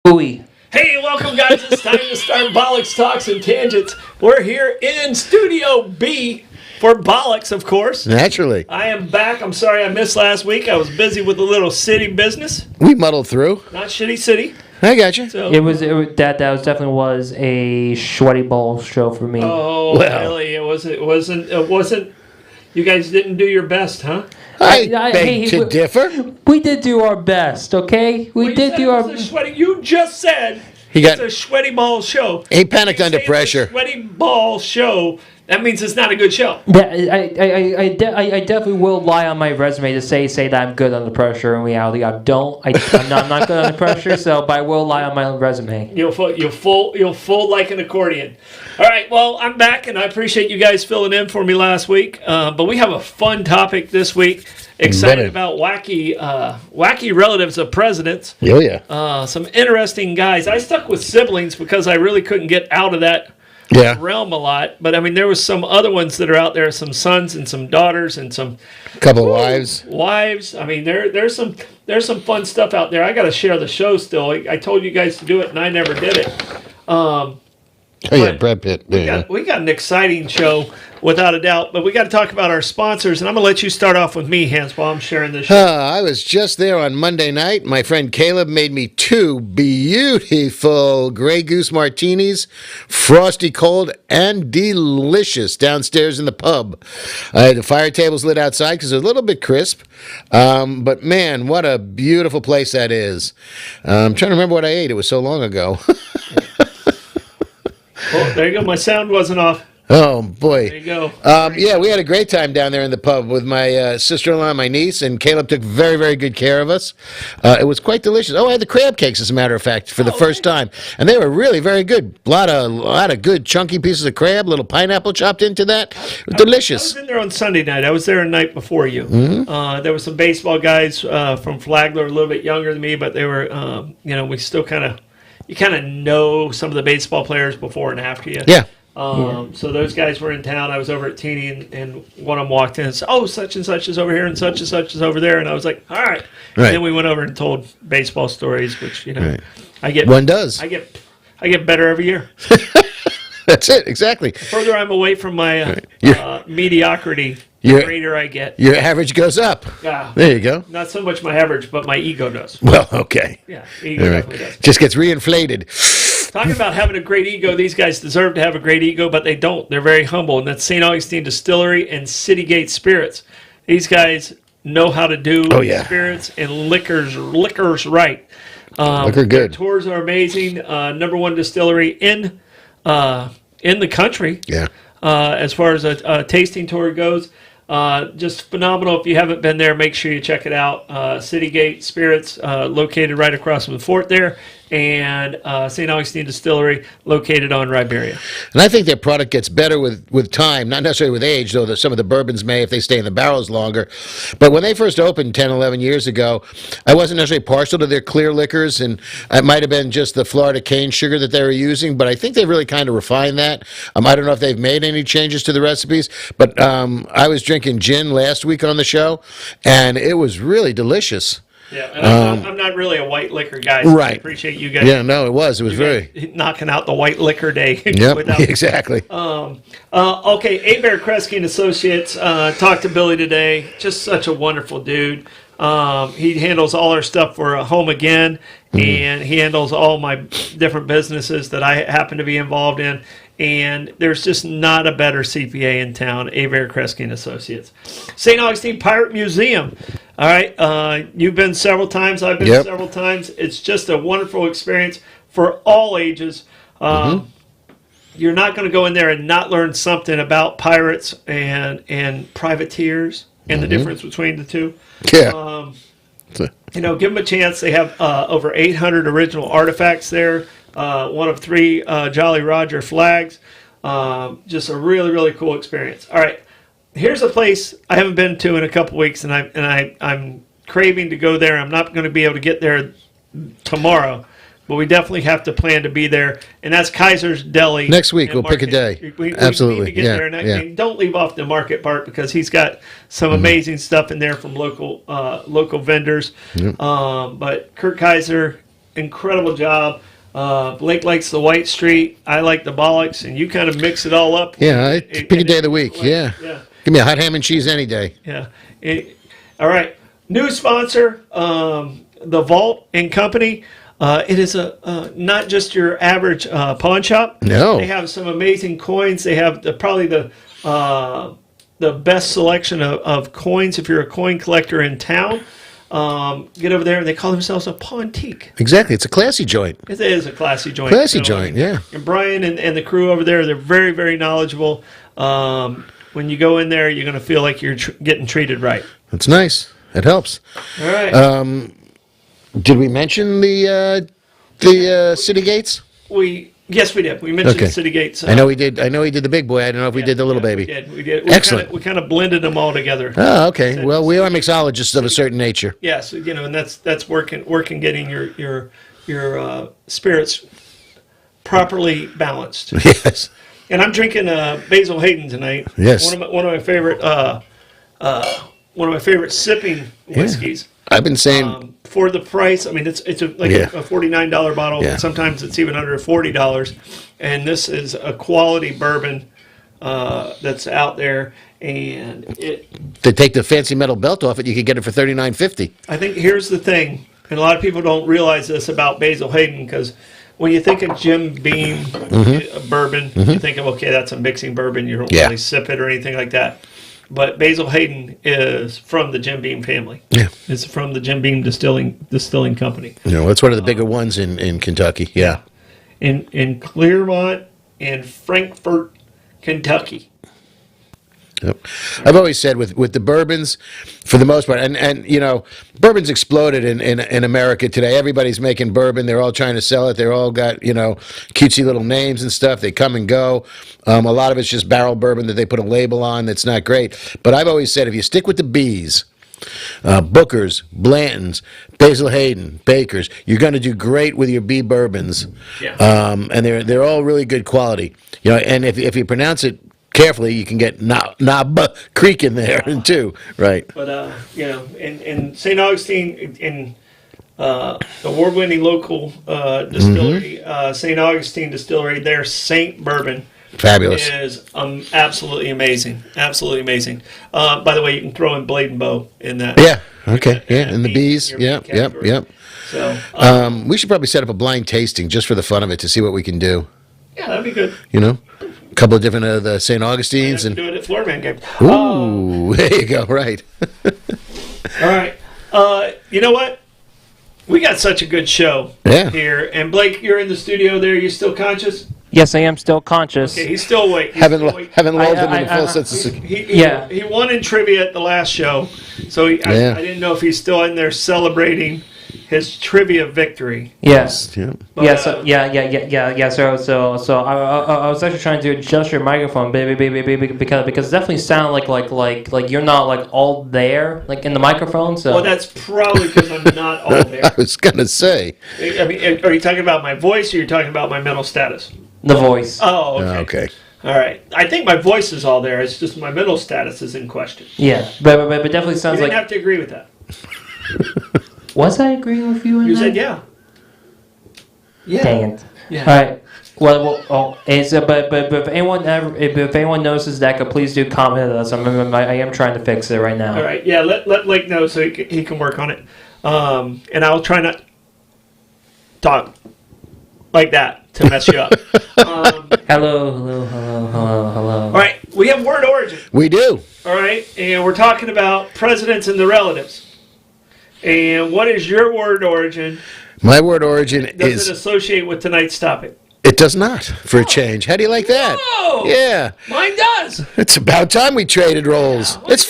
Ooey. Hey, welcome guys. It's time to start Bollox Talks and Tangents. We're here in Studio B for Bollox, of course. Naturally. I am back. I'm sorry I missed last week. I was busy with a little city business. We muddled through. Not shitty city. I got you. So, It was definitely was a sweaty ball show for me. oh, Well. really? It wasn't. You guys didn't do your best, huh? I I- beg hey, to we- differ. We did do our best, okay? We You did said do it our. was a sweaty. You just said He got- it's a sweaty ball show. He panicked You under say it's pressure. a sweaty ball show. That means it's not a good show. Yeah, I definitely will lie on my resume to say that I'm good under pressure. In reality, I'm not good under pressure. So, but I will lie on my resume. You'll fold like an accordion. All right, well, I'm back, and I appreciate you guys filling in for me last week. But we have a fun topic this week. Excited about wacky relatives of presidents. Oh, yeah. Some interesting guys. I stuck with siblings because I really couldn't get out of that Yeah. realm a lot. But I mean, there was some other ones that are out there. Some sons and some daughters and some Couple of wives. wives. I mean, there's some fun stuff out there. I got to share the show still. I told you guys to do it, and I never did it. Oh, yeah, Brad Pitt. Yeah. We got an exciting show, without a doubt. But we got to talk about our sponsors, and I'm going to let you start off with me, Hans, while I'm sharing this show. I was just there on Monday night. My friend Caleb made me two beautiful Grey Goose martinis, frosty cold and delicious downstairs in the pub. The fire tables lit outside because it was a little bit crisp. But man, what a beautiful place that is. I'm trying to remember what I ate. It was so long ago. Oh, there you go. My sound wasn't off. Oh, boy. There you go. Yeah, we had a great time down there in the pub with my sister-in-law and my niece, and Caleb took very, very good care of us. It was quite delicious. Oh, I had the crab cakes, as a matter of fact, for the first time, and they were really very good. A lot of good chunky pieces of crab, little pineapple chopped into that. I Delicious. was in there on Sunday night. I was there a night before you. There were some baseball guys from Flagler, a little bit younger than me, but they were, we still you kind of know some of the baseball players before and after you. Yeah. So those guys were in town. I was over at Teeny, and one of them walked in and said, "Oh, such and such is over here, and such is over there." And I was like, "All right." And then we went over and told baseball stories, which Right. I get. One does. I get better every year. That's it, exactly. The further I'm away from my mediocrity, the You're- greater I get. Your average goes up. Ah, There you go. not so much my average, but my ego does. Well, okay. Yeah, ego All definitely right. does. Just gets reinflated. Talking about having a great ego, these guys deserve to have a great ego, but they don't. They're very humble, and that's St. Augustine Distillery and Citygate Spirits. These guys know how to do spirits and liquors right. Liquor Their good. tours are amazing. Number one distillery in the country. Yeah. As far as a tasting tour goes. Just phenomenal. If you haven't been there, make sure you check it out. Citygate Spirits, located right across from the fort there, and St. Augustine Distillery, located on Riberia. And I think their product gets better with time, not necessarily with age, though some of the bourbons may if they stay in the barrels longer. But when they first opened 10, 11 years ago, I wasn't necessarily partial to their clear liquors, and it might have been just the Florida cane sugar that they were using, but I think they've really kind of refined that. I don't know if they've made any changes to the recipes, but I was drinking gin last week on the show, and it was really delicious. Yeah, and I'm not really a white liquor guy, so I Right. appreciate you guys. Yeah, no, it was very... knocking out the white liquor day. Yep, without- exactly. Okay, Abare, Kresge and Associates. Talked to Billy today. Just such a wonderful dude. He handles all our stuff for Home Again, and he handles all my different businesses that I happen to be involved in. And there's just not a better CPA in town, Abare, Kresge and Associates. St. Augustine Pirate Museum. All right, you've been several times. I've been several times. It's just a wonderful experience for all ages. You're not going to go in there and not learn something about pirates and privateers and the difference between the two. Yeah. Give them a chance. They have over 800 original artifacts there. One of 3 Jolly Roger flags. Just a really, really cool experience. All right, here's a place I haven't been to in a couple weeks, and I'm craving to go there. I'm not going to be able to get there tomorrow, but we definitely have to plan to be there, and that's Kaiser's Deli. Next week, and we'll pick a Market. day. We Absolutely. need to get there, and don't leave off the market part because he's got some amazing stuff in there from local vendors. But Kurt Kaiser, incredible job. Blake likes the White Street. I like the Bollox, and you kind of mix it all up. Yeah, pick a day of the week. Yeah. Give me a hot ham and cheese any day. Yeah. All right. New sponsor, the Vault and Company. It is not just your average pawn shop. No. They have some amazing coins. They have probably the best selection of coins if you're a coin collector in town. Get over there, and they call themselves a pawntique. Exactly. It's a classy joint. It is a classy joint. Classy joint, yeah. And Brian and the crew over there, they're very, very knowledgeable. When you go in there, you're going to feel like you're getting treated right. That's nice. It helps. All right. Did we mention the city gates? Yes, we did. We mentioned the city gates. I know we did. I know he did the big boy. I don't know if we did the little baby. We did. Excellent. We kind of blended them all together. Oh, okay. Well, we are mixologists of a certain nature. Yes, and that's working getting your spirits properly balanced. Yes. And I'm drinking Basil Hayden tonight. Yes. One of my favorite sipping whiskeys. I've been saying for the price. I mean, it's a $49 bottle. Yeah. Sometimes it's even under $40. And this is a quality bourbon that's out there. And to take the fancy metal belt off it, you could get it for $39.50. I think here's the thing, and a lot of people don't realize this about Basil Hayden, because when you think of Jim Beam bourbon, you think of, okay, that's a mixing bourbon. You don't really sip it or anything like that. But Basil Hayden is from the Jim Beam family. Yeah. It's from the Jim Beam Distilling Company. It's one of the bigger ones in Kentucky. Yeah. In Clermont and Frankfort, Kentucky. Yep. I've always said with the bourbons, for the most part, and bourbon's exploded in America today. Everybody's making bourbon. They're all trying to sell it. They're all got, cutesy little names and stuff. They come and go. A lot of it's just barrel bourbon that they put a label on that's not great. But I've always said if you stick with the B's, Booker's, Blanton's, Basil Hayden, Baker's, you're going to do great with your B bourbons. Yeah. And they're all really good quality. And if you pronounce it carefully, you can get Knob Creek in there too, right? But in St. Augustine, in award-winning local distillery, St. Augustine Distillery, their Saint Bourbon, fabulous, is absolutely amazing, absolutely amazing. By the way, you can throw in Blade and Bow in that. Yeah. Okay. Yeah. And the bees. Yep. So we should probably set up a blind tasting just for the fun of it to see what we can do. Yeah, that'd be good. A couple of different of the St. Augustines and do it at Floorman games. Ooh, there you go. Right. All right. You know what? We got such a good show here. And Blake, you're in the studio there. You still conscious? Yes, I am still conscious. Okay, he's still awake. Haven't lulled him in a full sense of He won in trivia at the last show, so I didn't know if he's still in there celebrating his trivia victory. Yes. Yeah. Yeah. So I was actually trying to adjust your microphone, baby, because it definitely sound like you're not all there, in the microphone. So. Well, that's probably because I'm not all there. I was gonna say. I mean, are you talking about my voice, or are you talking about my mental status? The voice. Oh, okay. Okay. All right. I think my voice is all there. It's just my mental status is in question. Yeah, but definitely sounds you didn't have to agree with that. Was I agreeing with you? You said yeah. Yeah. Dang it. Yeah. All right. Well, but if anyone notices that, please do comment at us. I am trying to fix it right now. All right. Yeah. Let Blake know so he can work on it. And I'll try not talk like that to mess you up. Hello. All right. We have word origin. We do. All right. And we're talking about presidents and the relatives. And what is your word origin? My word origin Does it associate with tonight's topic? It does not, for a change. How do you like that? Whoa! Yeah. Mine does. It's about time we traded roles. Yeah, It's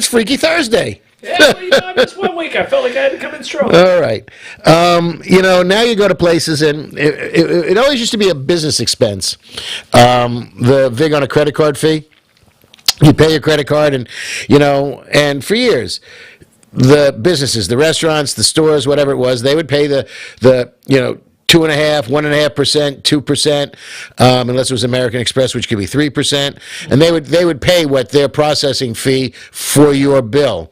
Freaky Thursday. Yeah, well, I missed 1 week. I felt like I had to come in strong. All right. Now you go to places, and it always used to be a business expense. The VIG on a credit card fee. You pay your credit card, and for years, the businesses, the restaurants, the stores, whatever it was, they would pay the 2.5%, 1.5%, 2%, unless it was American Express, which could be 3%, and they would pay what their processing fee for your bill.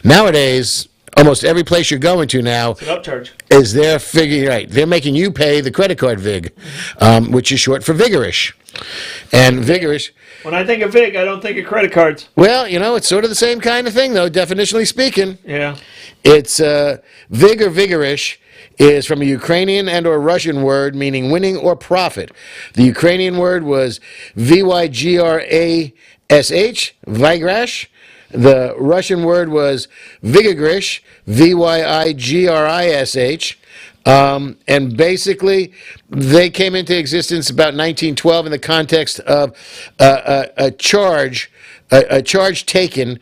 Nowadays, almost every place you're going to now It's an upcharge. is they're figuring, right, they're making you pay the credit card VIG, which is short for vigorish. And vigorish, When I think of VIG, I don't think of credit cards. well, it's sort of the same kind of thing, though, definitionally speaking. Yeah. It's vig or vigorish is from a Ukrainian and or Russian word meaning winning or profit. The Ukrainian word was vygrash, vigrash. The Russian word was vigorish, vigrish. And basically, they came into existence about 1912 in the context of a charge taken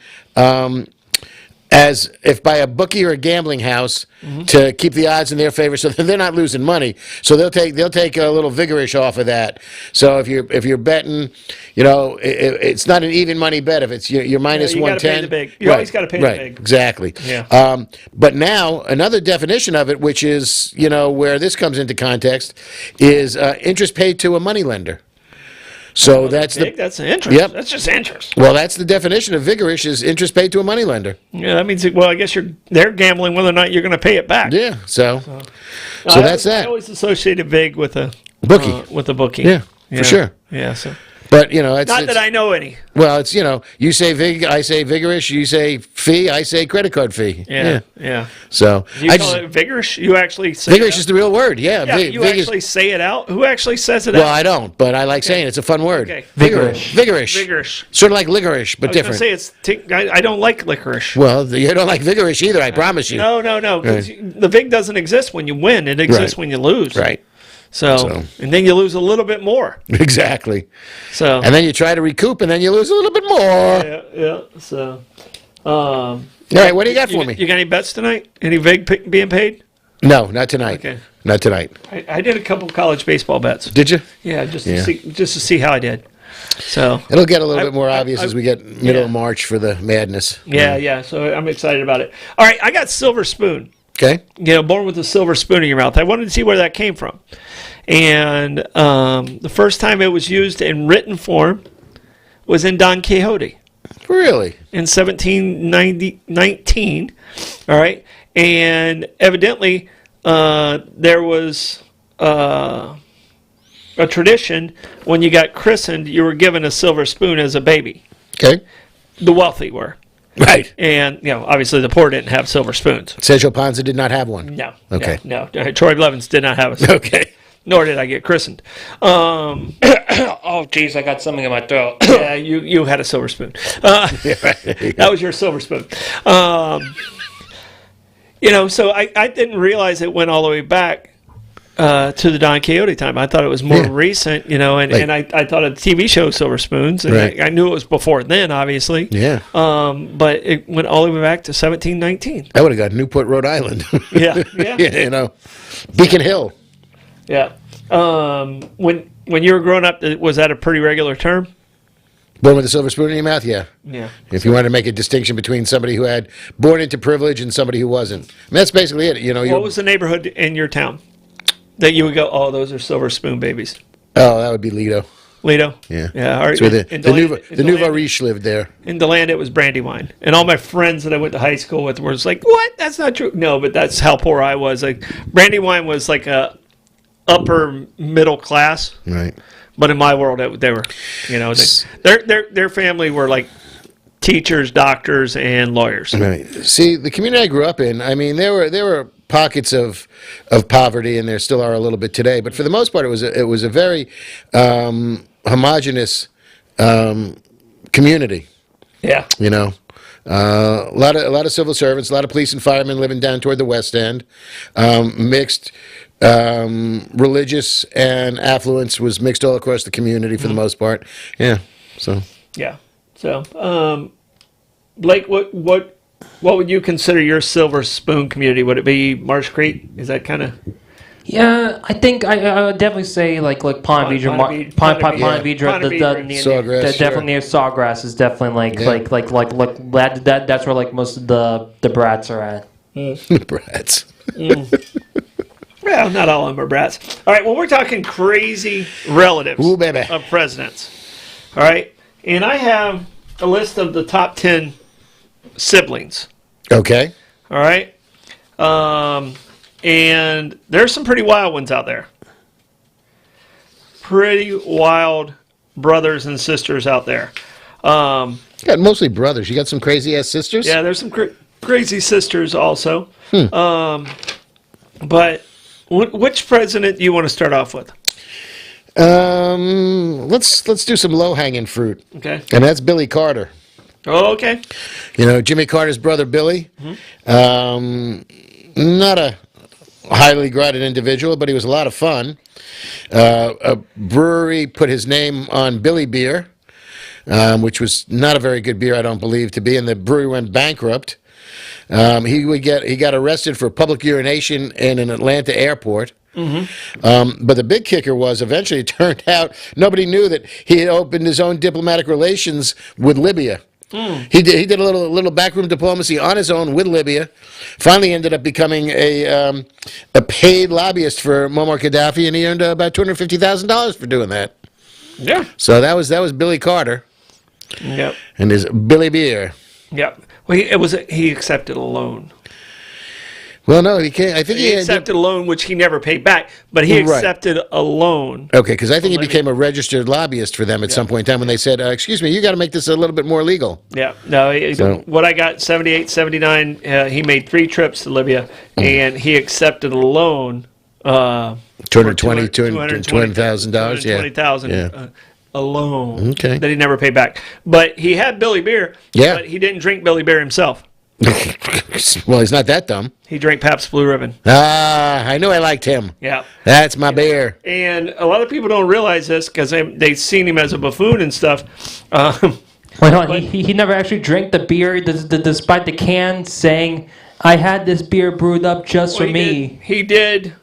as if by a bookie or a gambling house to keep the odds in their favor, so that they're not losing money. So they'll take a little vigorish off of that. So if you're betting, it's not an even money bet. If it's you're minus you gotta 110, pay the big. You always gotta pay the right, big. exactly. Yeah. But now another definition of it, which is where this comes into context, is interest paid to a moneylender. So that's That's interest. Yep. That's just interest. Well, that's the definition of vigorish is interest paid to a moneylender. Yeah, that means, I guess they're gambling whether or not you're going to pay it back. Yeah, so I that's that. I always associated VIG with a Bookie. With a bookie. Yeah, for sure. Yeah, so. But, it's... Not that I know any. Well, it's, you say vig, I say vigorish, you say fee, I say credit card fee. Yeah. So, Do you call it vigorish? You actually say vigorish it is the real word, yeah. out? Yeah, you actually say it out? Who actually says it out? Well, I don't, but I like saying it. It's a fun word. Okay. Vigorish. Vigorish. Sort of like licorice, but I was different. going to say I don't like licorice. Well, you don't like vigorish either, I promise you. No. 'Cause the VIG doesn't exist when you win. It exists when you lose. Right. So, and then you lose a little bit more. Exactly. So, And then you try to recoup, and then you lose a little bit more. yeah. So, All right, what do you got for me? You got any bets tonight? Any VIG being paid? No, not tonight. Okay. Not tonight. I did a couple college baseball bets. Did you? Yeah, just to see how I did. So It'll get a little bit more obvious as we get middle of March for the madness. yeah. So I'm excited about it. All right, I got silver spoon. Okay. Born with a silver spoon in your mouth. I wanted to see where that came from, and the first time it was used in written form was in Don Quixote Really? in 1719. All right, and evidently there was a tradition when you got christened, you were given a silver spoon as a baby. Okay. The wealthy were. Right. And, obviously the poor didn't have silver spoons. Sergio Panza did not have one. No. Okay. No. Troy Blevins did not have a Okay. Nor did I get christened. Oh, geez, I got something in my throat. Yeah, you had a silver spoon. That was your silver spoon. So I didn't realize it went all the way back to the Don Quixote time. I thought it was more recent, and I thought of the TV show Silver Spoons. And Right. I knew it was before then, obviously. Yeah. But it went all the way back to 1719. I would have got Newport, Rhode Island. Yeah. Beacon Hill. Yeah. When you were growing up, was that a pretty regular term? Born with a silver spoon in your mouth? Yeah. Yeah. If you wanted to make a distinction between somebody who had born into privilege and somebody who wasn't. I mean, that's basically it. What was the neighborhood in your town that you would go, oh, those are silver spoon babies? Oh, that would be Lido. Lido? Yeah. Yeah. All right. That's where the In Nouveau Riche lived there. In DeLand, it was Brandywine. And all my friends that I went to high school with were just like, what? That's not true. No, but that's how poor I was. Like, Brandywine was like a upper middle class. Right. But in my world, they were, their family were like teachers, doctors, and lawyers. Right. See, the community I grew up in, I mean, there were pockets of poverty, and there still are a little bit today. But for the most part, it was a very homogenous community. Yeah. A lot of civil servants, a lot of police and firemen living down toward the West End. Mixed religious and affluence was mixed all across the community for the most part. Yeah. So. Yeah. So, Blake, what would you consider your silver spoon community? Would it be Marsh Creek? Is that kind of? Yeah, I think I would definitely say like Pond Beach, Sawgrass, definitely near Sawgrass is definitely that's where like most of the brats are at. Brats. Well, not all of them are brats. All right, well, we're talking crazy relatives Ooh, baby. of presidents. All right, and I have a list of the top 10 siblings. Okay. All right. And there's some pretty wild ones out there. Pretty wild brothers and sisters out there. You got mostly brothers. You got some crazy ass sisters? Yeah, there's some crazy sisters also. But which president do you want to start off with? Let's do some low hanging fruit. Okay. And that's Billy Carter. Oh, okay. You know, Jimmy Carter's brother Billy. Not a highly regarded individual, but he was a lot of fun. A brewery put his name on Billy Beer, which was not a very good beer, I don't believe, to be, and the brewery went bankrupt. He got arrested for public urination in an Atlanta airport. But the big kicker was eventually it turned out nobody knew that he had opened his own diplomatic relations with Libya. He did a little backroom diplomacy on his own with Libya. Finally ended up becoming a paid lobbyist for Muammar Gaddafi, and he earned about $250,000 for doing that. Yeah. So that was Billy Carter. Yep. And his Billy Beer. Yep. Well, he accepted a loan. Well, no, he can't. I think He accepted a loan which he never paid back, but he accepted a loan. Okay, because I think he became a registered lobbyist for them at some point in time when they said, excuse me, you got to make this a little bit more legal. Yeah. No, what I got, 78, 79, he made 3 trips to Libya, and he accepted a loan. $220,000, yeah. $220,000 a loan that he never paid back. But he had Billy Beer, but he didn't drink Billy Beer himself. Well, he's not that dumb. He drank Pabst Blue Ribbon. I knew I liked him. Yeah. That's my beer. And a lot of people don't realize this because they've seen him as a buffoon and stuff. Wait, hold on. He never actually drank the beer, despite the can saying, "I had this beer brewed up just for me." He did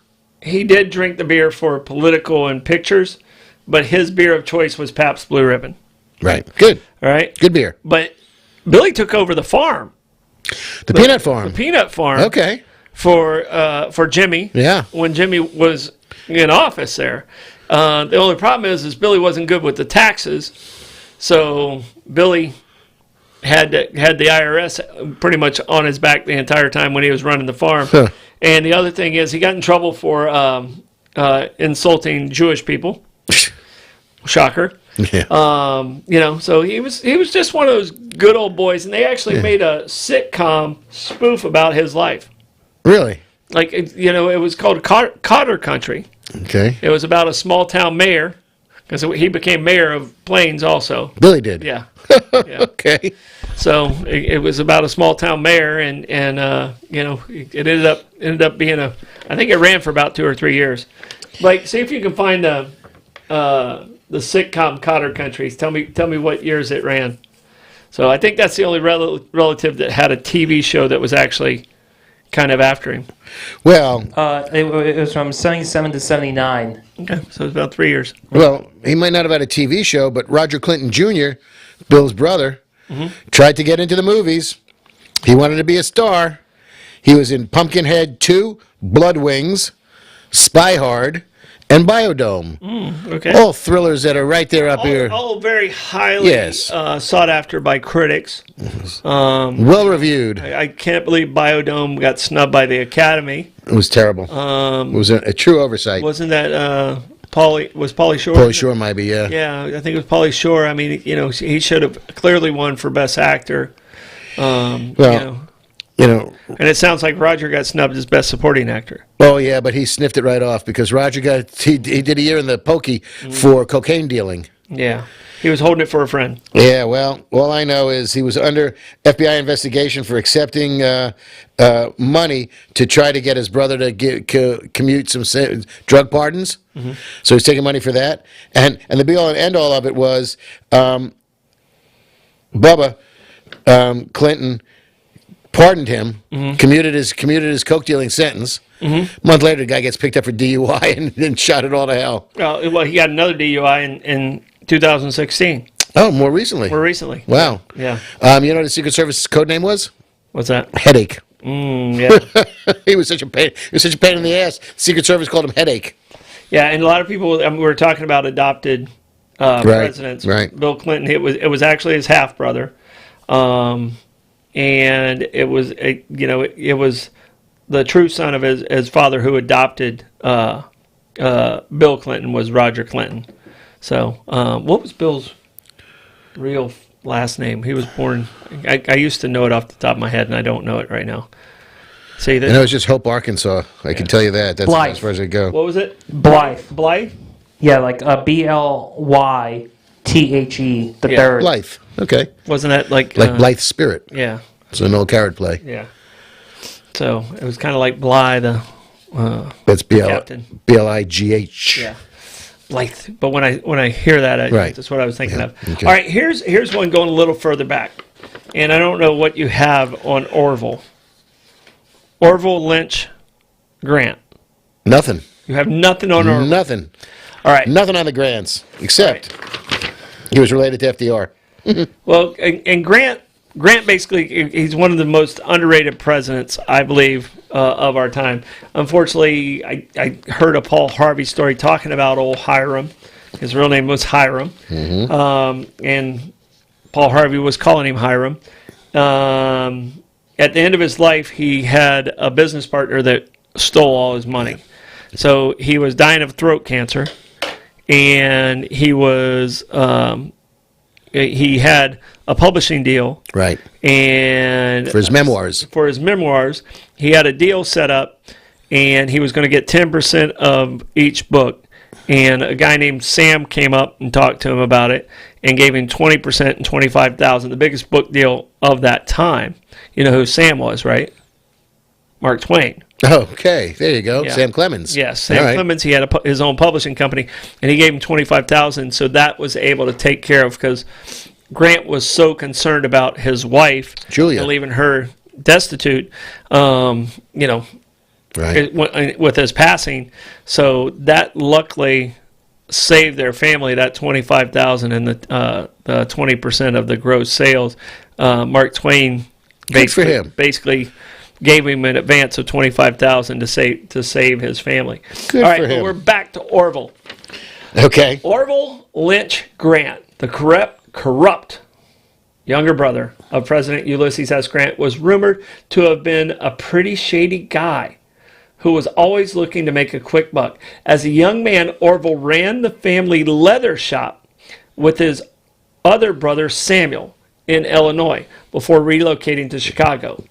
drink the beer for political and pictures, but his beer of choice was Pabst Blue Ribbon. Right. Good. All right. Good beer. But Billy took over the farm. The peanut farm. The peanut farm. Okay. For Jimmy. Yeah. When Jimmy was in office there. The only problem is Billy wasn't good with the taxes. So Billy had the IRS pretty much on his back the entire time when he was running the farm. Huh. And the other thing is he got in trouble for insulting Jewish people. Shocker. Yeah. So he was just one of those good old boys, and they actually made a sitcom spoof about his life. Really? Like, it was called Cotter Country. Okay. It was about a small town mayor, because he became mayor of Plains also. Billy did. Yeah. Okay. So it was about a small town mayor, and it ended up being I think it ran for about 2 or 3 years. Like, see if you can find the sitcom Cotter Country. Tell me what years it ran. So I think that's the only relative that had a TV show that was actually kind of after him. Well, it was from 77 to 79. Okay, so it's about 3 years. Well, he might not have had a TV show, but Roger Clinton Jr., Bill's brother, tried to get into the movies. He wanted to be a star. He was in Pumpkinhead 2, Blood Wings, Spy Hard, and Biodome. Okay. All thrillers that are right there up here. All very highly sought after by critics. Well reviewed. I can't believe Biodome got snubbed by the Academy. It was terrible. It was a true oversight. Wasn't that Pauly Shore? Pauly Shore might be, yeah. Yeah, I think it was Pauly Shore. I mean, he should have clearly won for Best Actor. And it sounds like Roger got snubbed as Best Supporting Actor. Oh, yeah, but he sniffed it right off because Roger he did a year in the pokey for cocaine dealing. Yeah. He was holding it for a friend. Yeah, well, all I know is he was under FBI investigation for accepting money to try to get his brother to commute some drug pardons. So he's taking money for that. And the be-all and end-all of it was Bubba Clinton pardoned him, commuted his coke dealing sentence. A month later, the guy gets picked up for DUI and then shot it all to hell. Well, he got another DUI in 2016. Oh, more recently. Yeah. Wow. You know what the Secret Service code name was? What's that? Headache. Yeah. He was such a pain. He was such a pain in the ass. Secret Service called him Headache. Yeah, and a lot of people. We were talking about adopted presidents. Right. Bill Clinton. It was actually his half brother. and it was it was the true son of his father who adopted Bill Clinton was Roger Clinton. So what was Bill's real last name? He was born. I used to know it off the top of my head, and I don't know it right now. See that? I know it's just Hope, Arkansas. I can tell you that. That's Blythe. as far as I go. What was it? Blythe. Blythe? Yeah, like Blythe, the Yeah. third. Blythe. Okay. Wasn't that like Blythe Spirit. Yeah, It's an old carrot play. yeah. So it was kind of like Blythe, That's Captain. Bligh. Yeah, Blythe. But when I hear that, Right. that's what I was thinking Yeah, of. okay. All right, here's one going a little further back, and I don't know what you have on Orville. Orville Lynch Grant. Nothing. You have nothing on Orville. Nothing. All right. Nothing on the Grants, except he was related to FDR. Well, and Grant basically, he's one of the most underrated presidents, I believe, of our time. Unfortunately, I heard a Paul Harvey story talking about old Hiram. His real name was Hiram. And Paul Harvey was calling him Hiram. At the end of his life, he had a business partner that stole all his money. So he was dying of throat cancer, and he had a publishing deal. Right. And For his memoirs. For his memoirs, he had a deal set up, and he was going to get 10% of each book. And a guy named Sam came up and talked to him about it and gave him 20% and $25,000, the biggest book deal of that time. You know who Sam was, right? Mark Twain. Okay, there you go. Yeah. Sam Clemens. Yes, Sam All right. Clemens. He had his own publishing company, and he gave him $25,000. So that was able to take care of, because Grant was so concerned about his wife, Julia, and leaving her destitute. Right. With his passing, so that luckily saved their family. That $25,000 and the 20% of the gross sales. Mark Twain Good for him. basically gave him an advance of $25,000 to save his family. Good All right, for but him. we're back to Orville. Okay. Orville Lynch Grant, the corrupt younger brother of President Ulysses S. Grant, was rumored to have been a pretty shady guy who was always looking to make a quick buck. As a young man, Orville ran the family leather shop with his other brother Samuel in Illinois before relocating to Chicago.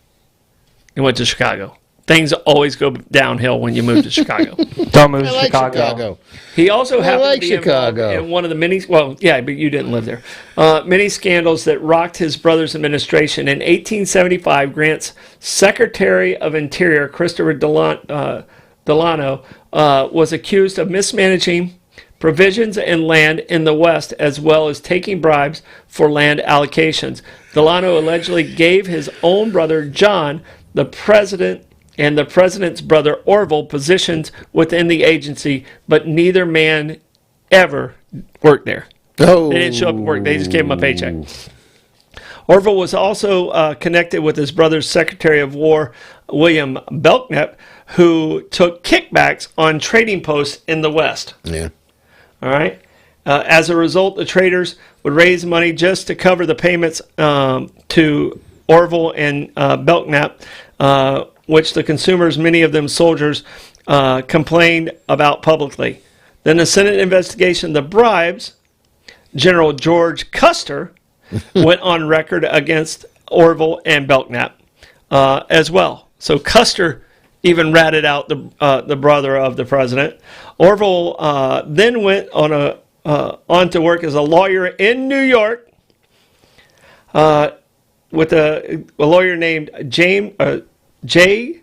He went to Chicago. Things always go downhill when you move to Chicago. Don't move I to like Chicago. He also happened like to be Chicago. involved in one of the many, well, yeah, but you didn't live there, many scandals that rocked his brother's administration. In 1875, Grant's Secretary of Interior, Christopher Delano, was accused of mismanaging provisions and land in the West, as well as taking bribes for land allocations. Delano allegedly gave his own brother, John, the president, and the president's brother, Orville, positions within the agency, but neither man ever worked there. Oh. They didn't show up at work. They just gave him a paycheck. Orville was also connected with his brother's Secretary of War, William Belknap, who took kickbacks on trading posts in the West. Yeah. All right. As a result, the traders would raise money just to cover the payments to Orville and Belknap, which the consumers, many of them soldiers, complained about publicly. Then the Senate investigation of the bribes, General George Custer went on record against Orville and Belknap as well. So Custer even ratted out the brother of the president. Orville then went on to work as a lawyer in New York with a lawyer named J.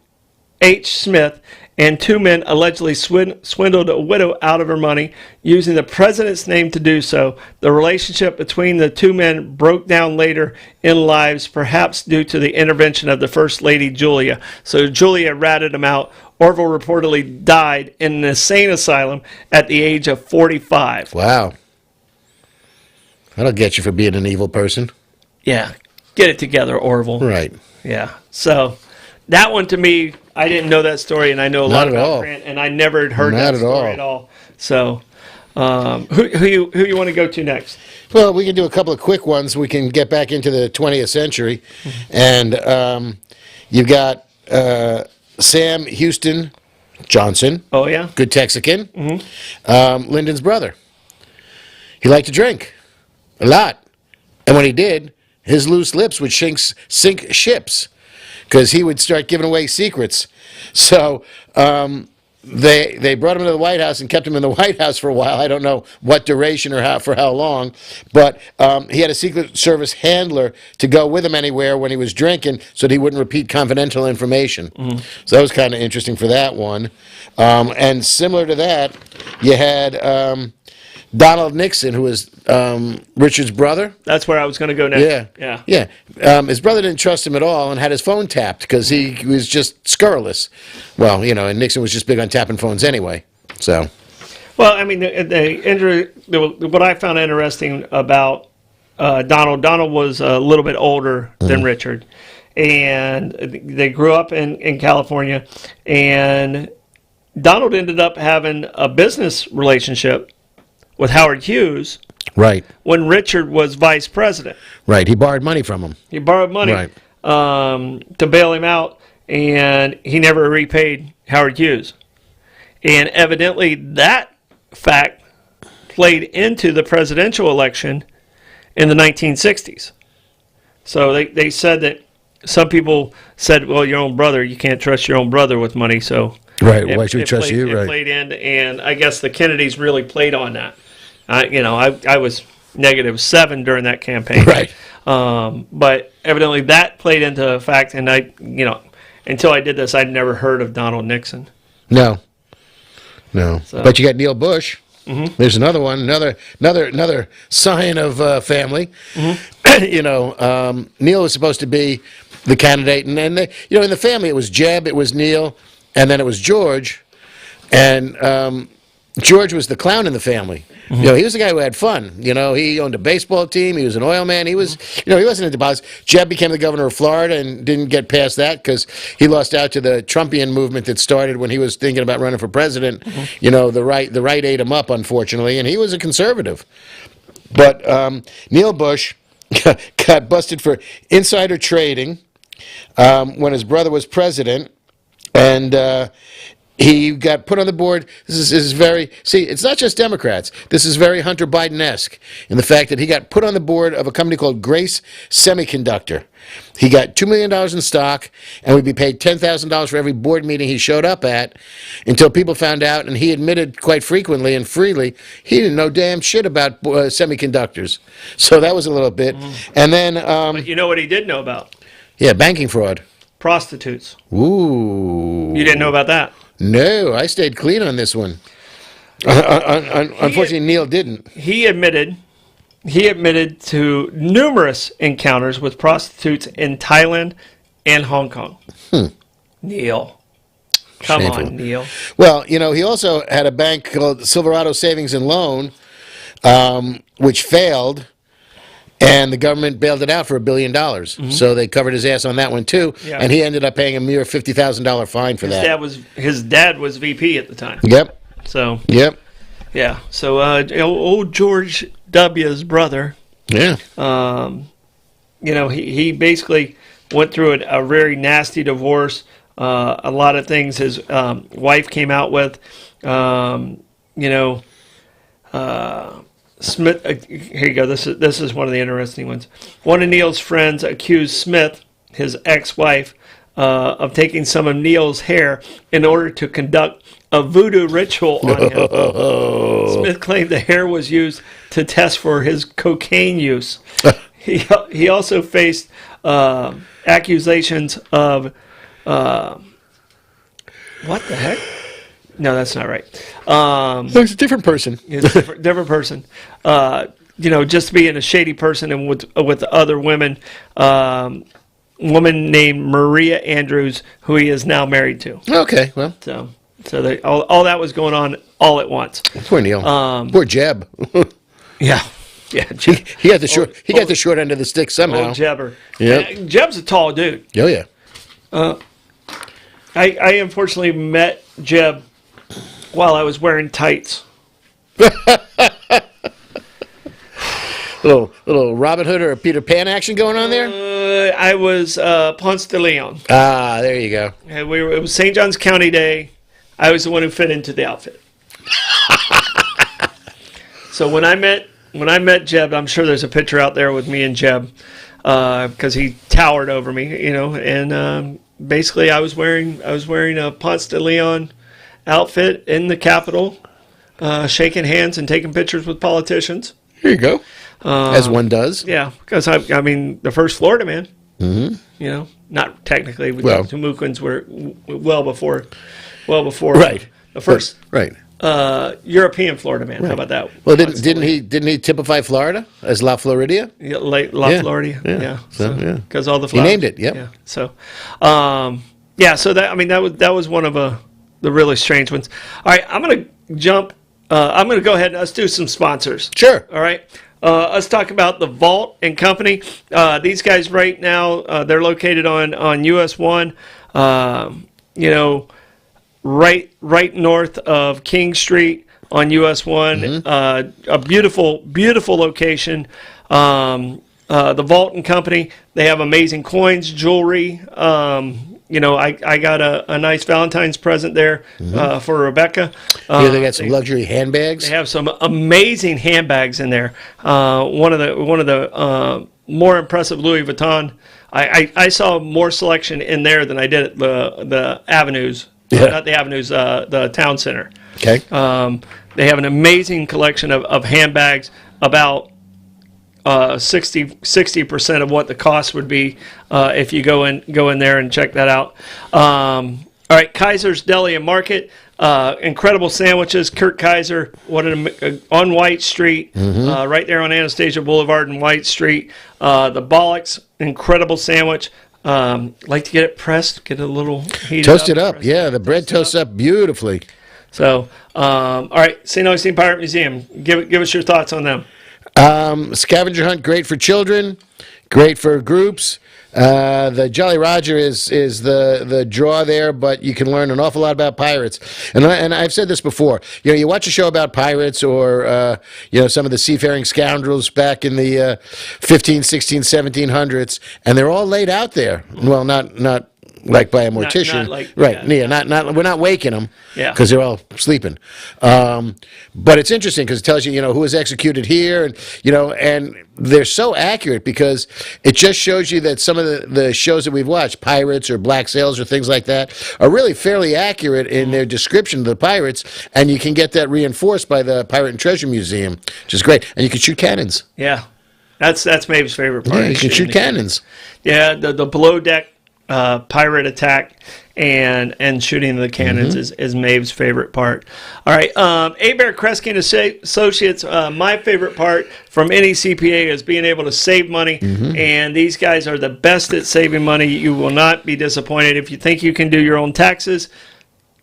H. Smith, and two men allegedly swindled a widow out of her money using the president's name to do so. The relationship between the two men broke down later in lives, perhaps due to the intervention of the First Lady Julia. So Julia ratted him out. Orville reportedly died in an insane asylum at the age of 45. Wow. That'll get you for being an evil person. Yeah, get it together, Orville. Right. Yeah, so that one to me, I didn't know that story, and I know a lot Not at about all. Grant, and I never had heard Not that at story all. at all. So, Who you want to go to next? Well, we can do a couple of quick ones. We can get back into the 20th century. And you've got Sam Houston Johnson. Oh, yeah? Good Texican. Lyndon's brother. He liked to drink a lot. And when he did, his loose lips would sink ships because he would start giving away secrets. So they brought him to the White House and kept him in the White House for a while. I don't know what duration or for how long, but he had a Secret Service handler to go with him anywhere when he was drinking so that he wouldn't repeat confidential information. So that was kind of interesting for that one. And similar to that, you had Donald Nixon, who was Richard's brother. That's where I was going to go next. Yeah. His brother didn't trust him at all and had his phone tapped because he was just scurrilous. Well, and Nixon was just big on tapping phones anyway. So, well, I mean, what I found interesting about Donald was a little bit older than Richard, and they grew up in California, and Donald ended up having a business relationship with Howard Hughes. Right. When Richard was vice president. Right. He borrowed money from him. He borrowed money to bail him out, and he never repaid Howard Hughes. And evidently that fact played into the presidential election in the 1960s. So they said that some people said, well, your own brother, you can't trust your own brother with money, so... Right, why should we trust you? It played in, and I guess the Kennedys really played on that. I was -7 during that campaign. Right. But evidently that played into fact, and until I did this, I'd never heard of Donald Nixon. No. So. But you got Neil Bush. There's another one, another sign of family. Neil was supposed to be the candidate, and then in the family it was Jeb, it was Neil, and then it was George, and George was the clown in the family. He was the guy who had fun. He owned a baseball team. He was an oil man. He was, he wasn't into politics. Jeb became the governor of Florida and didn't get past that because he lost out to the Trumpian movement that started when he was thinking about running for president. The right ate him up, unfortunately, and he was a conservative. But Neil Bush got busted for insider trading when his brother was president, and he got put on the board. This is very... See, it's not just Democrats. This is very Hunter Biden-esque in the fact that he got put on the board of a company called Grace Semiconductor. He got $2 million in stock and would be paid $10,000 for every board meeting he showed up at until people found out, and he admitted quite frequently and freely he didn't know damn shit about semiconductors. So that was a little bit. And then... but you know what he did know about? Yeah, banking fraud. Prostitutes. Ooh. You didn't know about that? No, I stayed clean on this one. Unfortunately, Neil didn't. He admitted to numerous encounters with prostitutes in Thailand and Hong Kong. Neil. Come Shameful. on, Neil. Well, he also had a bank called Silverado Savings and Loan, which failed, and the government bailed it out for $1 billion. So they covered his ass on that one, too, and he ended up paying a mere $50,000 fine for that. His dad was VP at the time. Yep. So. Yep. Yeah. So old George W.'s brother. Yeah. He basically went through a very nasty divorce. A lot of things his wife came out with. Smith, here you go. This is one of the interesting ones. One of Neil's friends accused Smith, his ex-wife, of taking some of Neil's hair in order to conduct a voodoo ritual on him. Smith claimed the hair was used to test for his cocaine use. He also faced accusations of what the heck? No, that's not right. There's a different person. It's a different person. Just being a shady person and with other women. Woman named Maria Andrews, who he is now married to. Okay, well. So all that was going on all at once. Poor Neil. Poor Jeb. Yeah. Jeb. He got the short end of the stick somehow. Old Jebber. Yeah. Jeb's a tall dude. Oh yeah. I unfortunately met Jeb while I was wearing tights. Little Robin Hood or a Peter Pan action going on there? I was Ponce de Leon. Ah, there you go. And it was St. John's County Day. I was the one who fit into the outfit. So when I met Jeb, I'm sure there's a picture out there with me and Jeb, because he towered over me, and basically I was wearing a Ponce de Leon outfit in the Capitol, shaking hands and taking pictures with politicians. Here you go. As one does. Yeah, because I mean the first Florida man. Mm-hmm. Not technically. Well, the Temucans were well before. Right. The first. Right. European Florida man. Right. How about that? Well, didn't he typify Florida as La Floridia? Yeah, La Florida. Yeah. So, yeah. Because all the flowers. He named it. Yep. Yeah. So, So that was one of the really strange ones. All right, I'm gonna jump. I'm gonna go ahead and let's do some sponsors. Sure. All right. Let's talk about the Vault and Company. These guys right now, they're located on US 1. Right north of King Street on US 1. Mm-hmm. A beautiful location. The Vault and Company, they have amazing coins, jewelry. I got a nice Valentine's present there for Rebecca. They got some luxury handbags. They have some amazing handbags in there. One of the more impressive Louis Vuitton. I saw more selection in there than I did at the Avenues. Yeah. Not the Avenues, the Town Center. Okay. They have an amazing collection of handbags, about 60% of what the cost would be if you go in there and check that out. All right, Kaiser's Deli and Market, incredible sandwiches. Kurt Kaiser, on White Street, right there on Anastasia Boulevard and White Street. The Bollox, incredible sandwich. Like to get it pressed, get it a little heated Toasted up. Yeah, the bread toasts up beautifully. So, all right, St. Augustine Pirate Museum. Give us your thoughts on them. Scavenger hunt, great for children, great for groups. The Jolly Roger is the draw there, but you can learn an awful lot about pirates. And I've said this before. You watch a show about pirates or some of the seafaring scoundrels back in the 15, 16, 1700s, and they're all laid out there. Well, not like by a mortician, right? Yeah, not we're not waking them, because they're all sleeping. But it's interesting because it tells you, who was executed here, and they're so accurate because it just shows you that some of the shows that we've watched, Pirates or Black Sails or things like that, are really fairly accurate in their description of the pirates, and you can get that reinforced by the Pirate and Treasure Museum, which is great, and you can shoot cannons. Yeah, that's Maeve's favorite part. Yeah, you can shoot cannons. Yeah, the below deck pirate attack and shooting the cannons is Maeve's favorite part. All right, Abare, Kresge and Associates, my favorite part from any CPA is being able to save money, and these guys are the best at saving money. You will not be disappointed. If you think you can do your own taxes,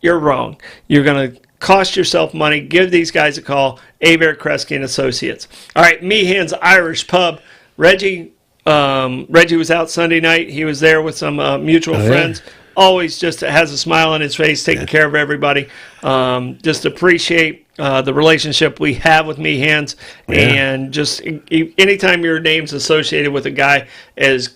you're wrong. You're going to cost yourself money. Give these guys a call, Abare, Kresge and Associates. All right, Meehan's Irish Pub. Reggie was out Sunday night. He was there with some mutual friends. Yeah. Always just has a smile on his face, taking care of everybody. Just appreciate the relationship we have with Meehan's, and just anytime your name's associated with a guy as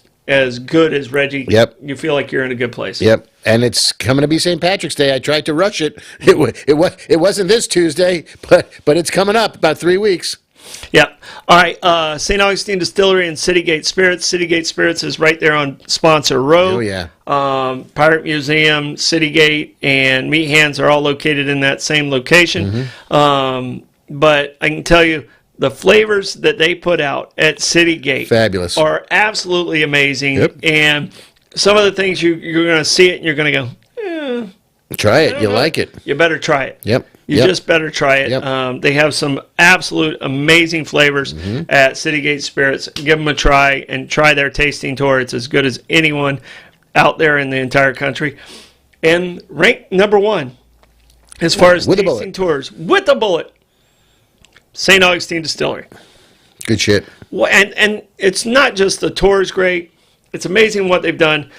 good as Reggie, you feel like you're in a good place. Yep. And it's coming to be St. Patrick's Day. I tried to rush it. It wasn't this Tuesday, but it's coming up about 3 weeks. Yeah. All right. St. Augustine Distillery and Citygate Spirits. Citygate Spirits is right there on Sponsor Road. Oh, yeah. Pirate Museum, Citygate, and Meehan's are all located in that same location. But I can tell you, the flavors that they put out at Citygate fabulous, are absolutely amazing. Yep. And some of the things you're going to see it and you're going to go, try it. You like it. You better try it. Yep. You just better try it. Yep. They have some absolute amazing flavors at Citygate Spirits. Give them a try and try their tasting tour. It's as good as anyone out there in the entire country. And ranked number one as far as tasting tours with a bullet, St. Augustine Distillery. Good shit. Well, and it's not just the tour is great. It's amazing what they've done.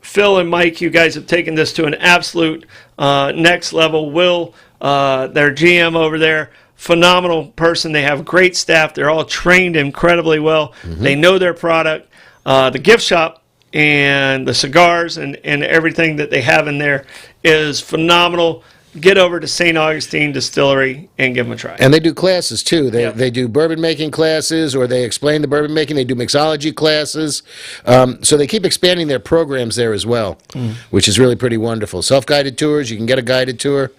Phil and Mike, you guys have taken this to an absolute next level. Will, their GM over there, phenomenal person. They have great staff. They're all trained incredibly well. They know their product. The gift shop and the cigars and everything that they have in there is phenomenal. Get over to St. Augustine Distillery and give them a try. And they do classes, too. They, Yep. they do bourbon making classes, or they explain the bourbon making. They do mixology classes. So they keep expanding their programs there as well, which is really pretty wonderful. Self-guided tours. You can get a guided tour.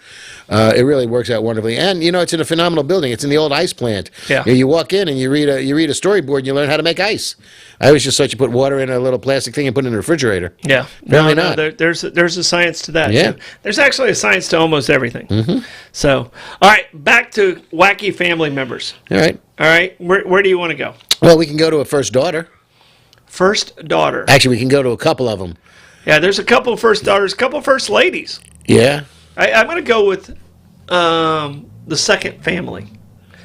It really works out wonderfully. And, it's in a phenomenal building. It's in the old ice plant. Yeah. You walk in and you read a storyboard and you learn how to make ice. I always just thought you put water in a little plastic thing and put it in the refrigerator. Yeah. Apparently not. There's a science to that. Yeah. Too. There's actually a science to almost everything. So, all right, back to wacky family members. All right. All right, where do you want to go? Well, we can go to a first daughter. First daughter. Actually, we can go to a couple of them. Yeah, there's a couple of first daughters, a couple of first ladies. Yeah. I'm going to go with the second family.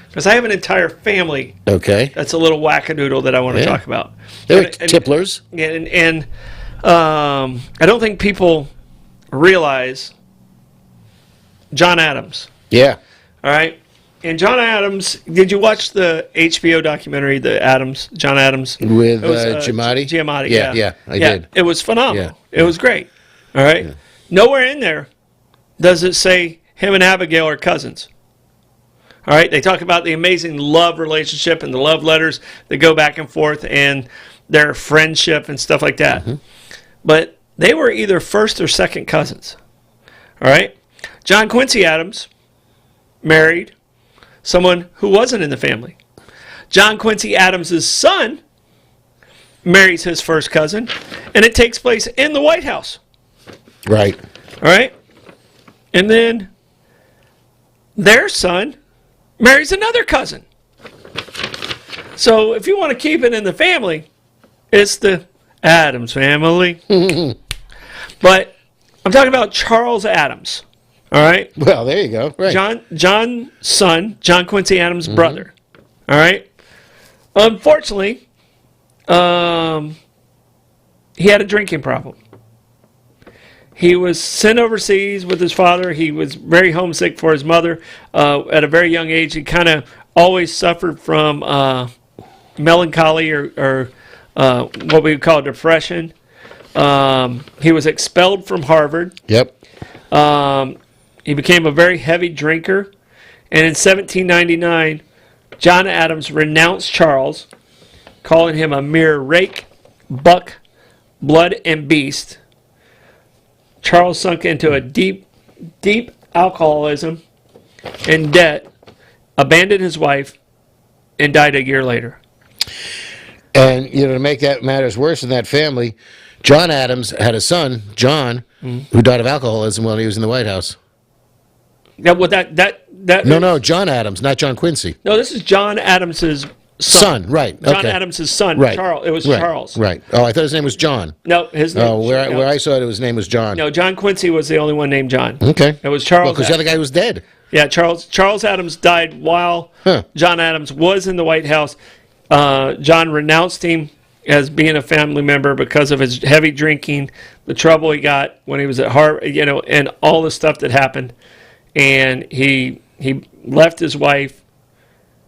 Because I have an entire family Okay. that's a little wackadoodle that I want to Yeah. talk about. They were And- tipplers. And I don't think people realize John Adams. Yeah. All right. And John Adams, did you watch the HBO documentary, John Adams? With It was, Giamatti? Giamatti, Yeah, I did. It was phenomenal. Yeah. It was great. All right. Nowhere in there does it say him and Abigail are cousins. All right. They talk about the amazing love relationship and the love letters that go back and forth and their friendship and stuff like that. But they were either first or second cousins. All right. John Quincy Adams married someone who wasn't in the family. John Quincy Adams' son marries his first cousin, and it takes place in the White House. Right. All right? And then their son marries another cousin. So if you want to keep it in the family, it's the Adams family. But I'm talking about Charles Adams. All right? Well, there you go. Right. John's son, John Quincy Adams' brother. All right? Unfortunately, he had a drinking problem. He was sent overseas with his father. He was very homesick for his mother. At a very young age, he kind of always suffered from melancholy or what we would call depression. He was expelled from Harvard. Yep. He became a very heavy drinker. And in 1799, John Adams renounced Charles, calling him a mere rake, buck, blood, and beast. Charles sunk into a deep, deep alcoholism and debt, abandoned his wife, and died a year later. And, to make that matters worse in that family, John Adams had a son, John, who died of alcoholism while he was in the White House. Yeah, well, that No, John Adams, not John Quincy. No, this is John Adams's son. Right. John Okay. Adams's son. Right. Charles. It was Right. Charles. Right. Oh, I thought his name was John. No, his name. Oh, where I saw it, his name was John. No, John Quincy was the only one named John. Okay. It was Charles. Well, because the other guy was dead. Yeah, Charles Adams died while John Adams was in the White House. John renounced him as being a family member because of his heavy drinking, the trouble he got when he was at Harvard, and all the stuff that happened. And he left his wife,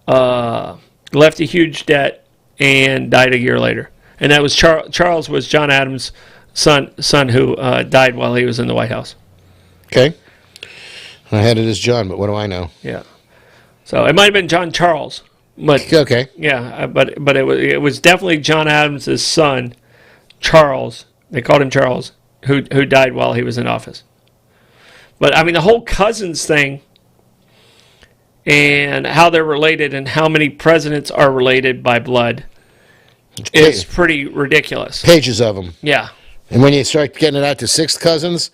left a huge debt, and died a year later. And that was Charles was John Adams' son who died while he was in the White House. Okay. I had it as John, but what do I know? Yeah. So it might have been John Charles, but Okay. yeah, but it was definitely John Adams' son, Charles. They called him Charles, who died while he was in office. But I mean, the whole cousins thing, and how they're related, and how many presidents are related by blood, is pretty ridiculous. Pages of them. Yeah. And when you start getting it out to sixth cousins,